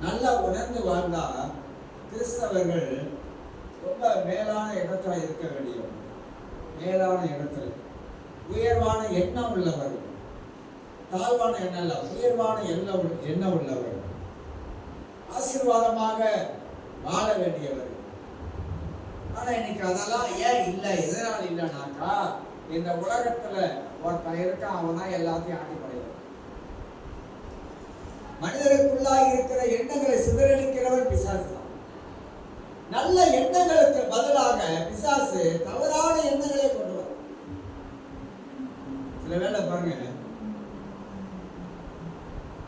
நல்லா உணர்ந்து வாழ்ந்தா கிறிஸ்தவர்கள் ரொம்ப மேலான இடத்துல இருக்க வேண்டியவர், மேலான இடத்துல உயர்வான எண்ணம் உள்ளவர், தாழ்வான எண்ணம் இல்ல, உயர்வான எண்ணம் உள்ளவர், ஆசீர்வாதமாக வாழ வேண்டியவர். ஆனா இன்னைக்கு அதெல்லாம் ஏன் இல்லை, எதனால் இல்லைனாக்கா, இந்த உலகத்துல ஒருத்தன் இருக்கான், அவன் தான் எல்லாத்தையும் ஆட்டி படைக்கிறான். மனிதருக்குள்ளாக இருக்கிற எண்ணங்களை சிதறடிக்கிறவர் பிசாசு தான். நல்ல எண்ணங்களுக்கு பதிலாக பிசாசு தவறான எண்ணங்களை கொண்டு வரும். சில வேளை பாருங்க,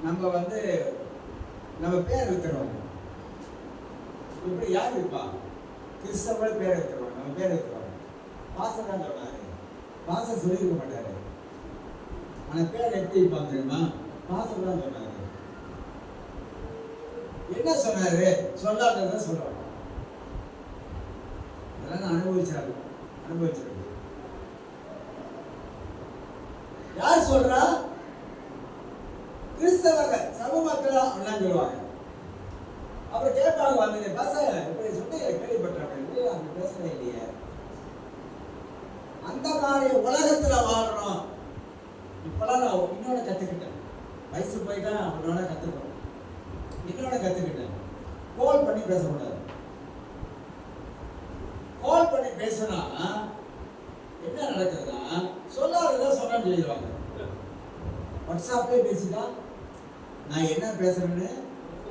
நம்ம பேர் வைக்கிறோம். இப்படி யார் இருப்பா? கிறிஸ்தவர்கள் பேர் வைக்கிறோம், நம்ம பேர் வைக்கிறோம். பாசம் தான் சொன்னாரு, பாசம் சொல்லியிருக்க மாட்டாரு. ஆனா பேர் எப்படி இருப்பாங்க தெரியுமா? பாசம் தான் சொன்னாரு. என்ன சொன்னாரு? சொல்லாததான் சொல்லுவாங்க. அதெல்லாம் அனுபவிச்சிருக்கு. யார் சொல்றா? கிறிஸ்தவங்க சம மக்களா அப்படிலாம் சொல்லுவாங்க. அப்புறம் கேட்பாங்க, பசங்க இப்படி சொல்லி கேள்விப்பட்டாங்க, அங்க பேசவே இல்லையே. அந்த மாதிரி உலகத்துல வாழ்றோம். இப்பெல்லாம் நான் இன்னொன்னு கத்துக்கிட்டேன். வயசு போய் தான் அவனோட கத்துக்கணும். இன்னொன்னு கத்துக்கிட்டேன், கால் பண்ணி பேசக்கூடாது. கால் பண்ணி பேசினா என்ன நடக்குதுன்னா, சொல்லாததான் சொன்னான்னு சொல்லிடுவாங்க. வாட்ஸ்அப்லேயே பேசிட்டா நான் என்ன பேசுறேன்னு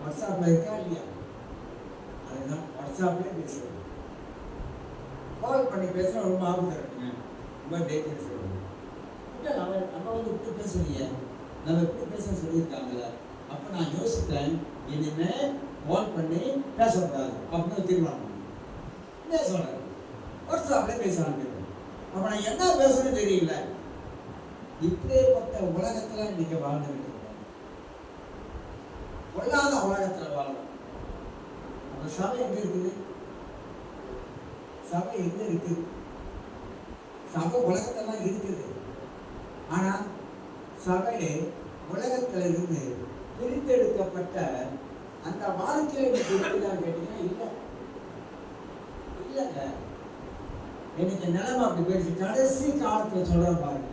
வாட்ஸ்அப்ல இருக்கா இல்லையா, அதுதான் வாட்ஸ்அப்லேயே பேசுறேன். கால் பண்ணி பேசுனா ரொம்ப ஆபத்து இருக்குங்க, ரொம்ப டேஞ்சரஸ் இருக்கு. இல்லை நம்ம இப்படி பேசுறீங்க, நம்ம இப்படி பேச சொல்லியிருக்காங்களே. அப்போ நான் யோசித்தேன், இனிமே கால் பண்ணி பேசக்கூடாது அப்படின்னு தீர்மானம் என்ன சொல்றேன். வாட்ஸ்அப்ல பேசலாம். அப்ப நான் என்ன பேசுறேன்னு தெரியல. இப்படிப்பட்ட உலகத்துல நீங்க வாழ்ந்துகிட்டு கொள்ளாத உலகத்துல வாழலாம். அந்த சபை எங்க இருக்குது? சபை எங்க இருக்குது? சபை உலகத்தெல்லாம் இருக்குது. ஆனா சபை உலகத்துல இருந்து பிரித்தெடுக்கப்பட்ட அந்த வாழ்க்கையில இருக்குதான் கேட்டீங்கன்னா இல்லை, இல்லைங்க. எனக்கு நிலைமை அப்படி போயிடுச்சு. கடைசி காலத்துல சொல்றேன் பாருங்க.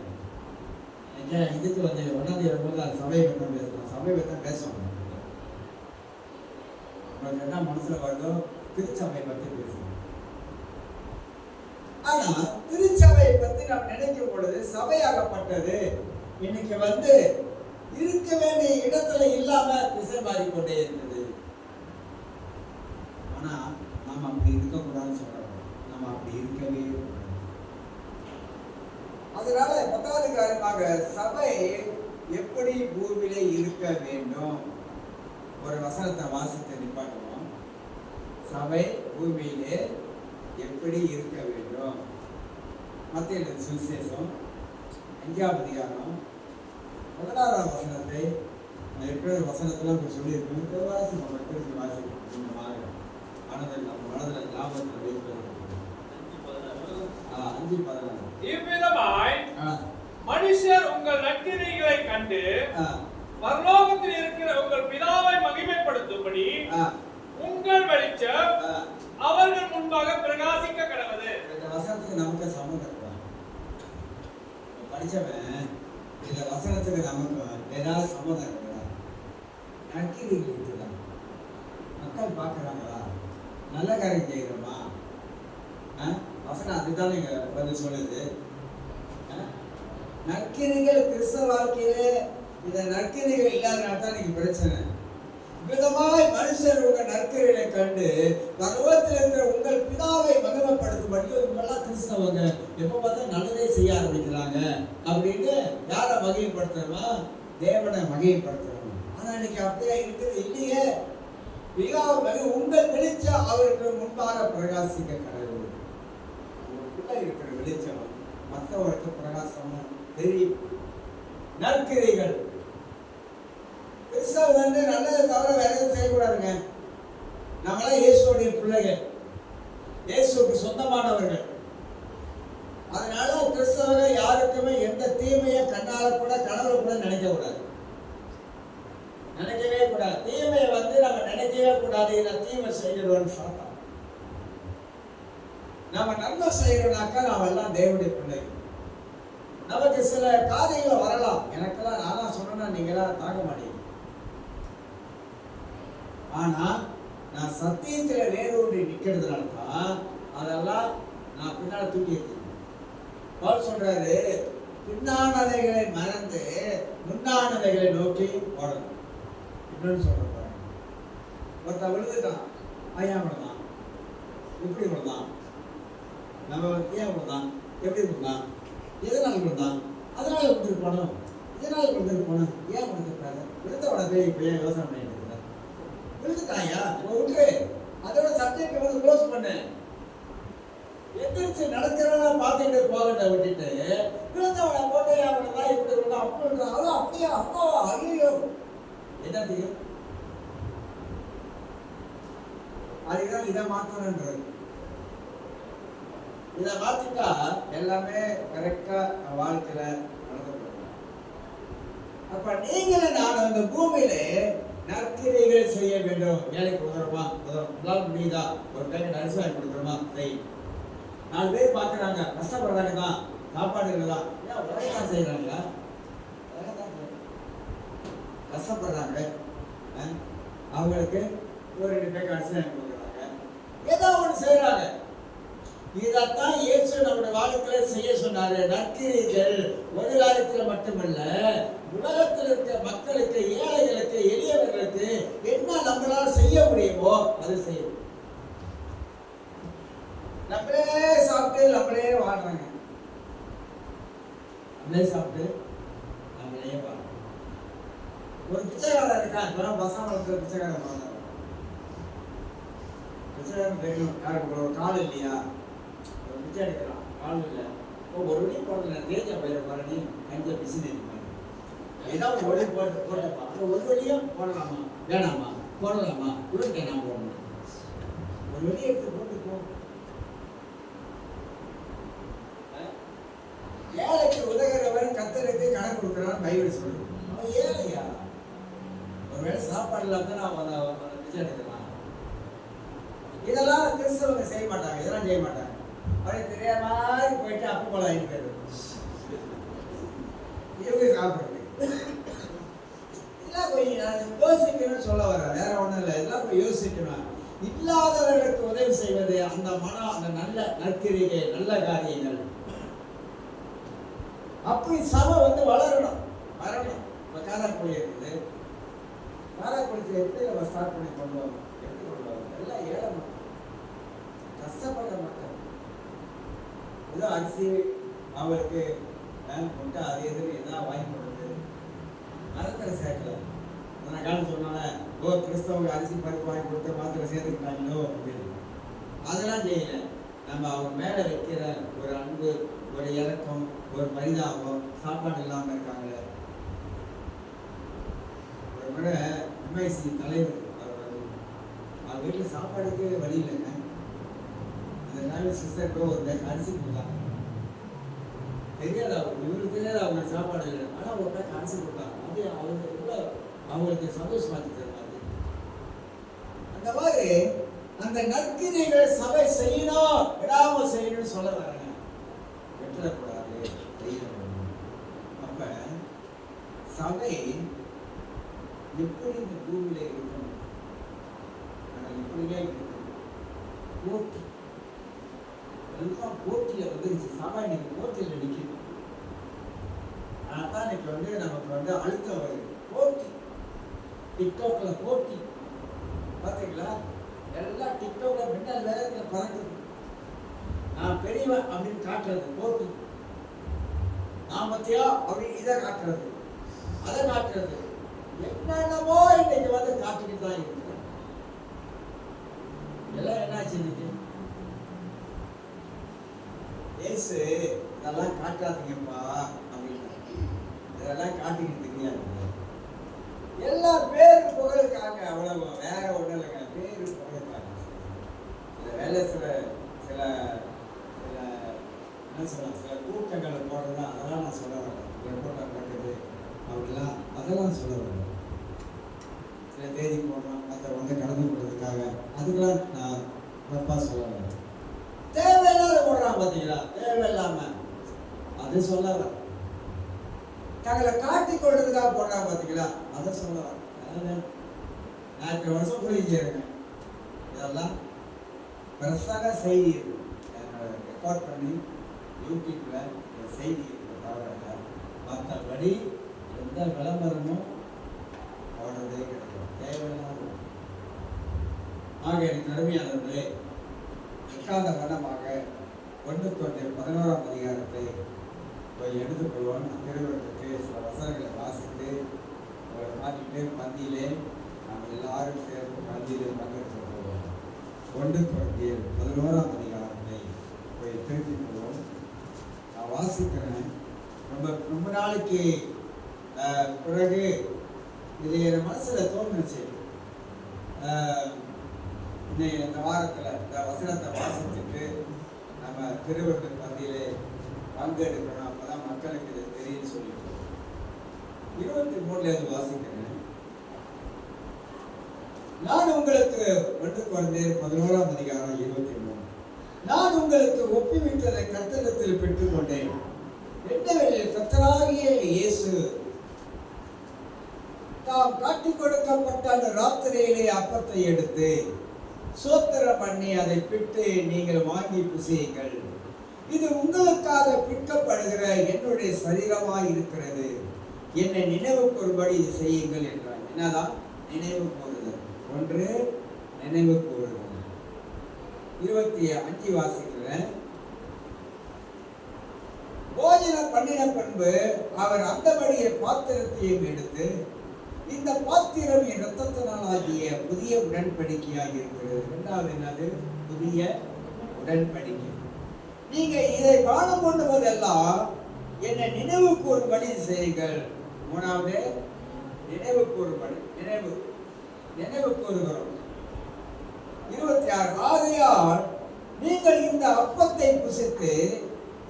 இதுக்கு 1ஆம் தேதி வரும்போது சபையை பற்றி பேசலாம், சபையை பற்றி தான் பேசணும். உங்களுக்கு என்ன மனசுல வருதோ திருச்சபையை பற்றி பேசணும். ஆனா திருச்சபையை பற்றி நாம் நினைக்கும் பொழுது சபையாகப்பட்டது இன்னைக்கு இருக்க வேண்டிய இடத்துல இல்லாம திசை மாறிக்கொண்டே இருக்குது. ஆனா நாம அப்படி இருக்கக்கூடாதுன்னு சொல்றோம். நம்ம அப்படி இருக்கவே. அதனால 10வது காரியமாக சபை எப்படி பூமியிலே இருக்க வேண்டும். ஒரு வசனத்தை வாசித்து நிப்பாட்டுவோம். சபை பூமியிலே எப்படி இருக்க வேண்டும்? மத்திய சுவிசேஷம் 5ஆம் அதிகாரம் 16ஆம் வசனத்தை இருக்கிற வசனத்தில் சொல்லியிருக்கோம். வாசி நம்ம திருப்பி வாசிக்கணும். மனதில் நம்ம மனதில் ஞாபகத்தில் வைப்பது 5:16. இவ்விதமாய் மனுஷர் உங்கள் நற்கிரியைகளை கண்டு பரலோகத்தில் இருக்கிற உங்கள் பிதாவை மகிமைப்படுத்தும்படி உங்கள் வெளிச்சம் அவர்கள் முன்பாக பிரகாசிக்க கடவுது. இந்த வசனத்துக்கு நமக்கு சம்பந்தம் படிச்சவன் இந்த வசனத்துக்கு நமக்கு ஏதாவது சம்பந்தம் இருக்குதா? நற்கிரிகள் இருக்குதா? மக்கள் பார்க்குறாங்களா? நல்ல காரியம் செய்கிறோமா? வசனம் அதுதான் நீங்க வந்து சொல்லுது. நற்கிரிகள் கிறிஸ்தவ வாழ்க்கையிலே இந்த நற்கிரிகள் இல்லாதனால தான் நீங்க பிரச்சனை. விதமாய் மனுஷர் உங்கள் நற்கிரிகளை கண்டு பரலோகத்தில் இருக்கிற உங்கள் பிதாவை மகிமைப்படுத்தும்படி இவங்கெல்லாம் கிறிஸ்தவங்க எப்ப பார்த்தா நல்லதே செய்ய ஆரம்பிக்கிறாங்க அப்படின்னு யாரை மகிமைப்படுத்துறோமா? தேவனை மகிமைப்படுத்துறோம். ஆனா இன்னைக்கு அப்படியே இருக்குது இல்லையே. பிதாவை உங்கள் வெளிச்சம் அவருக்கு முன்பாக பிரகாசிக்க கடவுள். உங்களுக்குள்ள இருக்கிற வெளிச்சம் மற்றவருக்கு பிரகாசமா தெரியும். நற்கிரிகள் கிறிஸ்தவ வந்து நல்லதை தவிர வேற எதுவும் செய்யக்கூடாதுங்க. நம்மளாம் இயேசுடைய பிள்ளைகள், இயேசுக்கு சொந்தமானவர்கள். அதனால கிறிஸ்தவர்கள் யாருக்குமே எந்த தீமையை கண்ணால கூட கனவுல கூட நினைக்க கூடாது, நினைக்கவே கூடாது. தீமையை வந்து நம்ம நினைக்கவே கூடாது. நான் தீமை செய்கிறோம்னு சொல்றோம். நம்ம நன்மை செய்யறோம்னாக்கா நாம எல்லாம் தேவனுடைய பிள்ளைகள். நமக்கு சில காரியங்கள் வரலாம். எனக்கெல்லாம் நானா சொன்னா நீங்களாம் தாங்க மாட்டீங்க. ஆனா நான் சத்தியத்துல வேரூன்றி நிக்கிறதுனால தான் அதெல்லாம் நான் பின்னால தூக்கி பவுல் சொல்றாரு, பின்னானவைகளை மறந்து முன்னானவைகளை நோக்கி ஓடணும். இன்னொன்னு சொல்ற ஒருத்த விழுதுட்டான், ஐயா விழுந்தான், இப்படி விழுந்தான், நம்ம ஏன் விழுந்தான், எப்படி விழுந்தான், எதனால விழுந்தான், அதனால விழுந்துட்டு போனோம், இதனால விழுந்துட்டு போனோம், ஏன் விழுந்துட்டாங்க, விழுந்தவன போய் இப்போ ஏன் யோசனை பண்ணிட்டு இருக்கிற, விழுந்துட்டாயா விட்டுரு, அதோட சப்ஜெக்ட் வந்து க்ளோஸ் பண்ணு. எந்திரிச்சு நடக்கிறதெல்லாம் பார்த்துட்டு போகிறத விட்டுட்டு விழுந்தவனை போட்டு அவனை இப்படி விழுந்தா அப்படி விழுந்தான், அதான் அப்படியா அப்பா ஐயோ என்ன தெரியும். அதுதான் இதை மாற்றணுன்றது. இதை மாத்திட்டா எல்லாமே கரெக்டா வாழ்க்கையில நடந்து. அப்ப நீங்களே நான் அந்த பூமியில நற்கிரியைகள் செய்ய வேண்டும். வேலைக்கு உதவுமா, உதவும் நீதா ஒரு டைம் நரிசு வாங்கி கொடுக்குறோமா, செய். 4 பேர் பார்க்குறாங்க, கஷ்டப்படுறாங்க தான், சாப்பாடு இல்லைதான், ஏன் உதவி தான் செய்யறாங்களா, கஷ்டப்படுறாங்க, அவங்களுக்கு ஒரு 2 பேருக்கு அரிசி வாங்கி கொடுக்குறாங்க, ஏதோ ஒன்று செய்யறாங்க. இதைத்தான் இயேசு நம்முடைய வாழ்க்கையில செய்ய சொன்னாரு. நற்கிரியைகள் ஒரு காலத்துல மட்டுமல்ல, உலகத்தில் இருக்க மக்களுக்கு, ஏழைகளுக்கு, எளியவர்களுக்கு என்ன நம்மளால செய்ய முடியுமோ அது செய்யும். நம்மளே சாப்பிட்டு நம்மளே வாழ்றாங்க, நம்மளே சாப்பிட்டு நம்மளே வாழ்றோம். ஒரு பிச்சைக்காரன் இருக்கா, இப்பதான் பசங்களுக்கு பிச்சைக்காரன் வாழ்றாங்க. பிச்சைக்காரன் தெரியும் யாருக்கு, ஒரு கால் இல்லையா, ஒரு பிச்சை எடுக்கிறான், கால் இல்லை, ஒரு வழி போடல, தேஜா பயிர பாருங்க, கஞ்ச பிசினு இருப்பாங்க, ஏதாவது ஒரு வழி போட்டப்பா, அந்த ஒரு வழியும் போடலாமா வேணாமா, போடலாமா, இவருக்கு நான் போடணும், ஒரு வழி எடுத்து போட்டுப்போ. ஏழைக்கு உதவுறவன் கத்தருக்கு கணக்கு கொடுக்குறான்னு பைபிள் சொல்லுது. அவன் ஏழையா, ஒருவேளை சாப்பாடு இல்லாம தான் அவன் பிச்சை எடுக்கிறான். இதெல்லாம் கிறிஸ்தவங்க செய்ய மாட்டாங்க, இதெல்லாம் செய்ய மாட்டாங்க. அவனை தெரியாத மாதிரி போயிட்டு அப்ப போல ஆகிட்டு போயிடுது, இவங்க சாப்பிடுறது. இதெல்லாம் போய் யோசிக்கணும்னு சொல்ல வர, வேற ஒன்றும் இல்லை. இதெல்லாம் போய் யோசிக்கணும். இல்லாதவர்களுக்கு உதவி செய்வது அந்த மனம், அந்த நல்ல நற்கிரிகை, நல்ல காரியங்கள், அப்படி சபை வந்து வளரணும், வரணும். இப்போ காராக்குழி இருக்குது, காராக்குழிக்கு எப்படி நம்ம ஸ்டார்ட் பண்ணி கொண்டு வரோம், எப்படி கொண்டு வரோம், எல்லாம் ஏழை மக்கள், கஷ்டப்படுற மக்கள். ஏதோ அரிசி அவருக்கு முட்டை அது எதுவும் எதாவது வாங்கி கொடுத்து மரத்தில் சேர்க்கல. நான் காலம் சொன்னால கிறிஸ்தவங்க அரிசி பருப்பு வாங்கி கொடுத்த மாத்திரை சேர்த்துக்கிட்டாங்களோ அப்படின்னு அதெல்லாம் செய்யல. நம்ம அவங்க மேலே வைக்கிற ஒரு அன்பு, ஒரு இறக்கம், ஒரு பரிதாபம். சாப்பாடு இல்லாமல் இருக்காங்களே. ஒரு முறை எம்ஐசி தலைவர் அவர் வீட்டில் சாப்பாடுக்கு வழி இல்லைங்க. அந்த டிராவல் சிஸ்டருக்கு ஒரு பேக் அரிசி கொடுத்தாங்க. தெரியாது இவருக்கு தெரியாது அவங்க சாப்பாடு இல்லை. ஆனால் ஒரு பேக் அரிசி கொடுத்தாங்க. அது அவங்களுக்கு சந்தோஷமாச்சு தருவாங்க. அந்த மாதிரி அந்த நற்கிரிகளை சபை செய்யணும், விடாம செய்யணும்னு சொல்ல வரேங்க. வெட்டக்கூடாது, செய்யணும். அப்ப சபை எப்படி இந்த பூமியில இருக்கணும்? இப்படியே இருக்கணும். போட்டி எல்லாம் போட்டியில வந்துருச்சு. சபை இன்னைக்கு போட்டியில நிற்கணும். அதான் இன்னைக்கு நமக்கு அழுத்தம் வருது. போட்டி, டிக்டாக்ல போட்டி பார்த்தீங்களா? எல்லாம் டிக்டாக்ல மின்னல் வேகத்தில் பறக்குது. நான் பெரியவன் அப்படின்னு காட்டுறது போட்டி. நான் பத்தியா அப்படின்னு இதை காட்டுறது, அதை காட்டுறது, என்னென்னமோ இன்னைக்கு காட்டிக்கிட்டு தான் இருக்கு. எல்லாம் என்னாச்சு இன்னைக்கு? ஏசு இதெல்லாம் காட்டாதீங்கப்பா அப்படின்னு இதெல்லாம் காட்டிக்கிட்டு தெரியாது. எல்லா பேரு புகழுக்காக, அவ்வளவு வேற ஒன்றும் இல்லைங்க. பேரு புகழுக்காக சில என்ன சொல்ல சில கூட்டங்களை போடுறது, அதெல்லாம் நான் சொல்ல வரேன். கூட்டம் கட்டுறது அப்படிலாம் அதெல்லாம் சொல்ல வரேன். சில தேதி போடுறோம், அதை கலந்து கொள்றதுக்காக அதுக்கெல்லாம் நான் தப்பாக சொல்ல வரேன். தேவையில்லாத போடுறான் பார்த்தீங்களா? தேவையில்லாம அது சொல்ல வரேன். தங்களை காட்டிக் கொள்றதுக்காக போடுறாங்க பார்த்தீங்களா? அதை சொல்ல வரேன். நான் இப்போ வருஷம் புரிஞ்சுருக்கேன். இதெல்லாம் பெருசாக செய்தி ரெக்கார்ட் பண்ணி யூடியூப்ல செய்தி தவிர மற்றபடி எந்த விளம்பரமும் போடுறதே கிடைக்கும். தேவையில்லாத ஆக எனக்கு அருமையானவர்களே, நிற்காத வண்ணமாக 1 அதிகாரத்தை எடுத்துக்கொள்வோம். திருவள்ளுவருக்கு சில வசனங்களை வாசித்து அவரை காட்டிட்டு பந்தியிலே நாம் எல்லாரும் சேர்ந்து பந்தியிலே பங்கெடுத்து கொள்வோம். 1 அதிகாரத்தை திருப்பிக் கொள்வோம். நான் வாசிக்கிறேன். ரொம்ப நாளைக்கு பிறகு இது என் மனசுல தோணுச்சு. இந்த வாரத்தில் இந்த வசனத்தை வாசிச்சுட்டு நம்ம திருவள்ளுவர் பந்தியிலே பங்கெடுக்கணும். அப்பதான் மக்களுக்கு இது தெரியும் சொல்லிட்டு 23 வாசிக்கிறேன். நான் உங்களுக்கு 1 கொரிந்தியர் 11 அதிகாரம் 23. நான் உங்களுக்கு ஒப்புவித்ததை கர்த்தரிடத்தில் பெற்றுக்கொண்டேன். என்னவெனில் கர்த்தராகிய இயேசு தாம் காட்டிக் கொடுக்கப்பட்ட அந்த ராத்திரியிலே அப்பத்தை எடுத்து சோத்திரம் பண்ணி அதை பிட்டு நீங்கள் வாங்கி புசியுங்கள். இது உங்களுக்காக பிற்கப்படுகிற என்னுடைய சரீரமாய் இருக்கிறது. என்னை நினைவு கூறும்படி இது செய்யுங்கள் என்றார். என்னதான் நினைவு கூறுதல்? 1 நினைவு கூறுதல். 25 வாசிக்கிறேன். போஜனம் பண்ணின பின்பு அவர் அந்தபடிய பாத்திரத்தையும் எடுத்து, இந்த பாத்திரம் என் இரத்தத்தினால் ஆகிய புதிய உடன்படிக்கையாக இருக்கிறது. 2வது என்னது? புதிய உடன்படிக்கை. நீங்க இதை பானம் பண்ணுவதெல்லாம் என்னை நினைவு கூறும்படி செய்யுங்கள். 3வது நினைவு கூறும்படி. நினைவு கூறுகிறோம். 26 ஆகையால் நீங்கள் இந்த அப்பத்தை புசித்து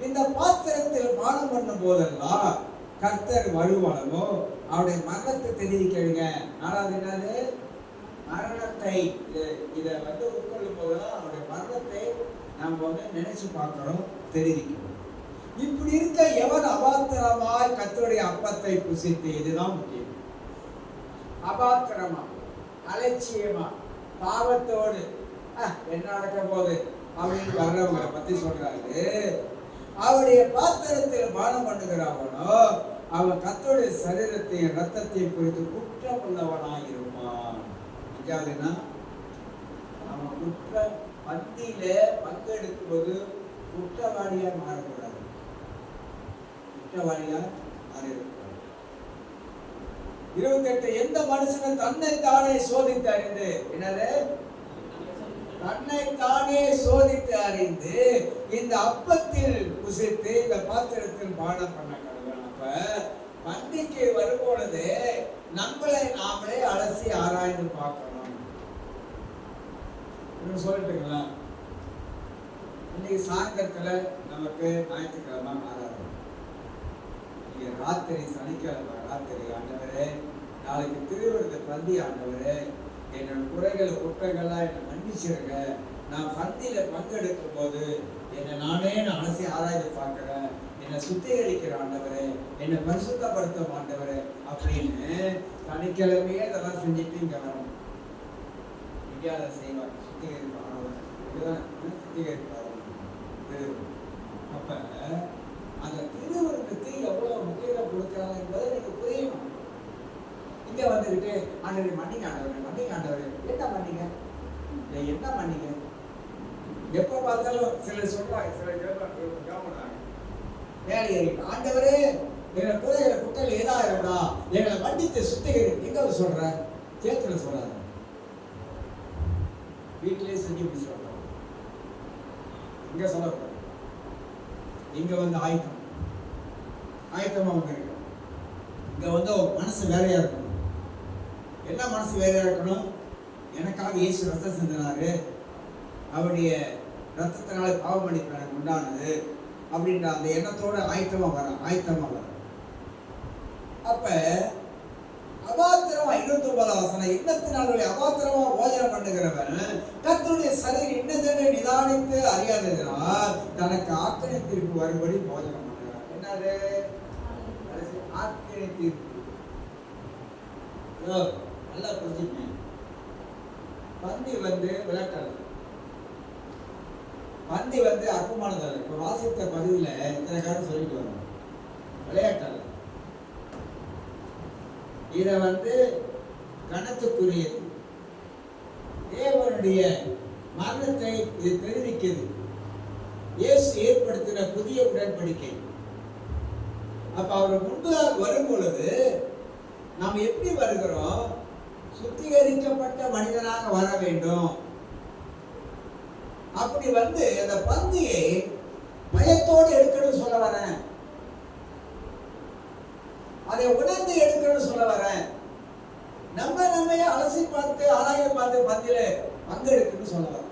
இந்த பாத்திரத்தில் பானம் பண்ணும் போதெல்லாம் கர்த்தர் வருவானோ அவருடைய மரணத்தை தெரிவிக்கிறீங்க. 4வது என்னது? மரணத்தை. இதை உட்கொள்ளும் போதெல்லாம் அவருடைய மரணத்தை நாம் நினைச்சு பார்க்கிறோம், தெரிவிக்கிறோம். இப்படி இருக்க எவன் அபாத்திரமாய் கர்த்தருடைய அப்பத்தை புசித்து, இதுதான் முக்கியம். அபாத்திரமா, அலட்சியமா, பாவத்தோடு என்ன நடக்க போகுது அப்படின்னு வர்றவங்களை பத்தி சொல்றாரு. அவருடைய பாத்திரத்தில் பானம் பண்ணுகிறாவனோ அவன் கர்த்தருடைய சரீரத்தையும் ரத்தத்தையும் குறித்து குற்றம் உள்ளவனாய் இருப்பான். 5வதுன்னா அவன் குற்ற பந்தியில பங்கெடுக்கும்போது குற்றவாளியா மாறக்கூடாது. குற்றவாளியா மாறிடக்கூடாது. 28 எந்த மனுஷனும் தன்னைத்தானே சோதித்து அறிந்து, என்னது, தன்னைத்தானே சோதித்து அறிந்து இந்த அப்பத்தில் புசித்து இந்த பாத்திரத்தில் பானம் பண்ண கடவுள். அப்ப பந்திக்கு வரும்பொழுது நம்மளை நாமளே அலசி ஆராய்ந்து பார்க்கணும். சொல்லட்டுங்களா? இன்னைக்கு சாயந்தரத்துல நமக்கு ஞாயிற்றுக்கிழமை ஆராதனை, இன்னைக்கு ராத்திரி சனிக்கிழமை ராத்திரி, ஆண்டவரே நாளைக்கு திருவிருந்த பந்தி, ஆண்டவரே என்னோட குறைகள் குற்றங்கள்லாம் என்னை மன்னிச்சிருங்க, நான் பந்தியில பங்கெடுக்கும் போது என்னை நானே அலசி ஆராய்ந்து பார்க்கிறேன், என்னை சுத்திகரிக்கிற ஆண்டவரே, என்னை பரிசுத்தப்படுத்தும் ஆண்டவரே அப்படின்னு சனிக்கிழமையே இதெல்லாம் செஞ்சுட்டு இங்க வரணும். இங்கே அதை செய்வாங்க, சுத்திகரிப்பாங்க, சுத்திகரிப்பாங்க. அப்ப அந்த திருவருத்துக்கு எவ்வளவு முக்கியத்துவம் கொடுக்கிறாங்க என்பதை எனக்கு புரியணும். இங்க வந்துகிட்டு ஆண்டவரே மன்னிங்க, ஆண்டவரே மன்னிங்க, ஆண்டவரே என்ன மன்னிங்க, என்ன மன்னிங்க, எப்ப பார்த்தாலும் சிலர் சொல்றாங்க, சிலர் கேட்பாங்க, வேலை ஆண்டவரே எங்களை குறைகிற குற்றங்கள் ஏதாயிரம்டா, எங்களை மன்னித்து சுத்திகரி. எங்க சொல்ற? சேத்துல சொல்லாத, வீட்டிலேயே செஞ்சு சொல்றாங்க. இங்க சொல்லக்கூடாது. இங்க வந்து ஆயத்தமா வந்து இருக்கு. இங்க வந்து மனசு வேறையா இருக்கணும். என்ன மனசு வேறையா இருக்கணும்? எனக்காக இயேசு ரத்தம் சிந்தினாரு, அவருடைய ரத்தத்தினால பாவ மன்னிப்பு எனக்கு உண்டானது அப்படின்ற அந்த எண்ணத்தோட ஆயத்தமா வர. அப்ப அபாத்திரமா 29 வசனம், எண்ணத்தினாலுடைய அபாத்திரமா போஜனம் பண்ணுகிறவன் கர்த்தருடைய சரீரம் இன்னதென்று நிதானித்து அறியாததினால் தனக்கு ஆக்கினை தீர்ப்பு வரும்படி போஜனம் பண்ணுகிறான். என்னது ஆக்கினை தீர்ப்பு? நல்லா புரிஞ்சுக்கங்க. பந்தி வந்து விளையாட்டல்ல, பந்தி வந்து அற்பமானதல்ல. இப்ப வாசித்த பதிவுல இத்தனை காரணம் சொல்லிட்டு வரோம், விளையாட்டல்ல. இத வந்து கணத்துக்குரியது, தேவனுடைய மரணத்தை இது தெரிவிக்கிறது, இயேசு ஏற்படுத்தின புதிய உடன்படிக்கை. அப்ப அவர் முன்பதாக வரும் பொழுது நாம் எப்படி வருகிறோம்? சுத்திகரிக்கப்பட்ட மனிதனாக வர வேண்டும். அப்படி வந்து அந்த பந்தியை பயத்தோடு எடுக்கணும்னு சொல்ல வரேன், அதை உணர்ந்து எடுக்கணும்னு சொல்ல வரேன். நம்மையே அலசி பார்த்து ஆராய பார்த்து பந்தியில பங்கெடுக்கணும்னு சொல்ல வரேன்.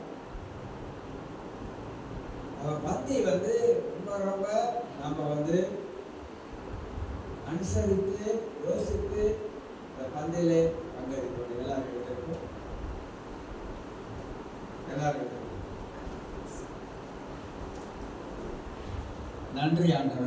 பந்தி வந்து ரொம்ப நம்ம வந்து அனுசரித்து யோசித்து இந்த பந்தியில பங்கெடுக்கணும். எல்லாரும் நன்றி ஆண்டவர்.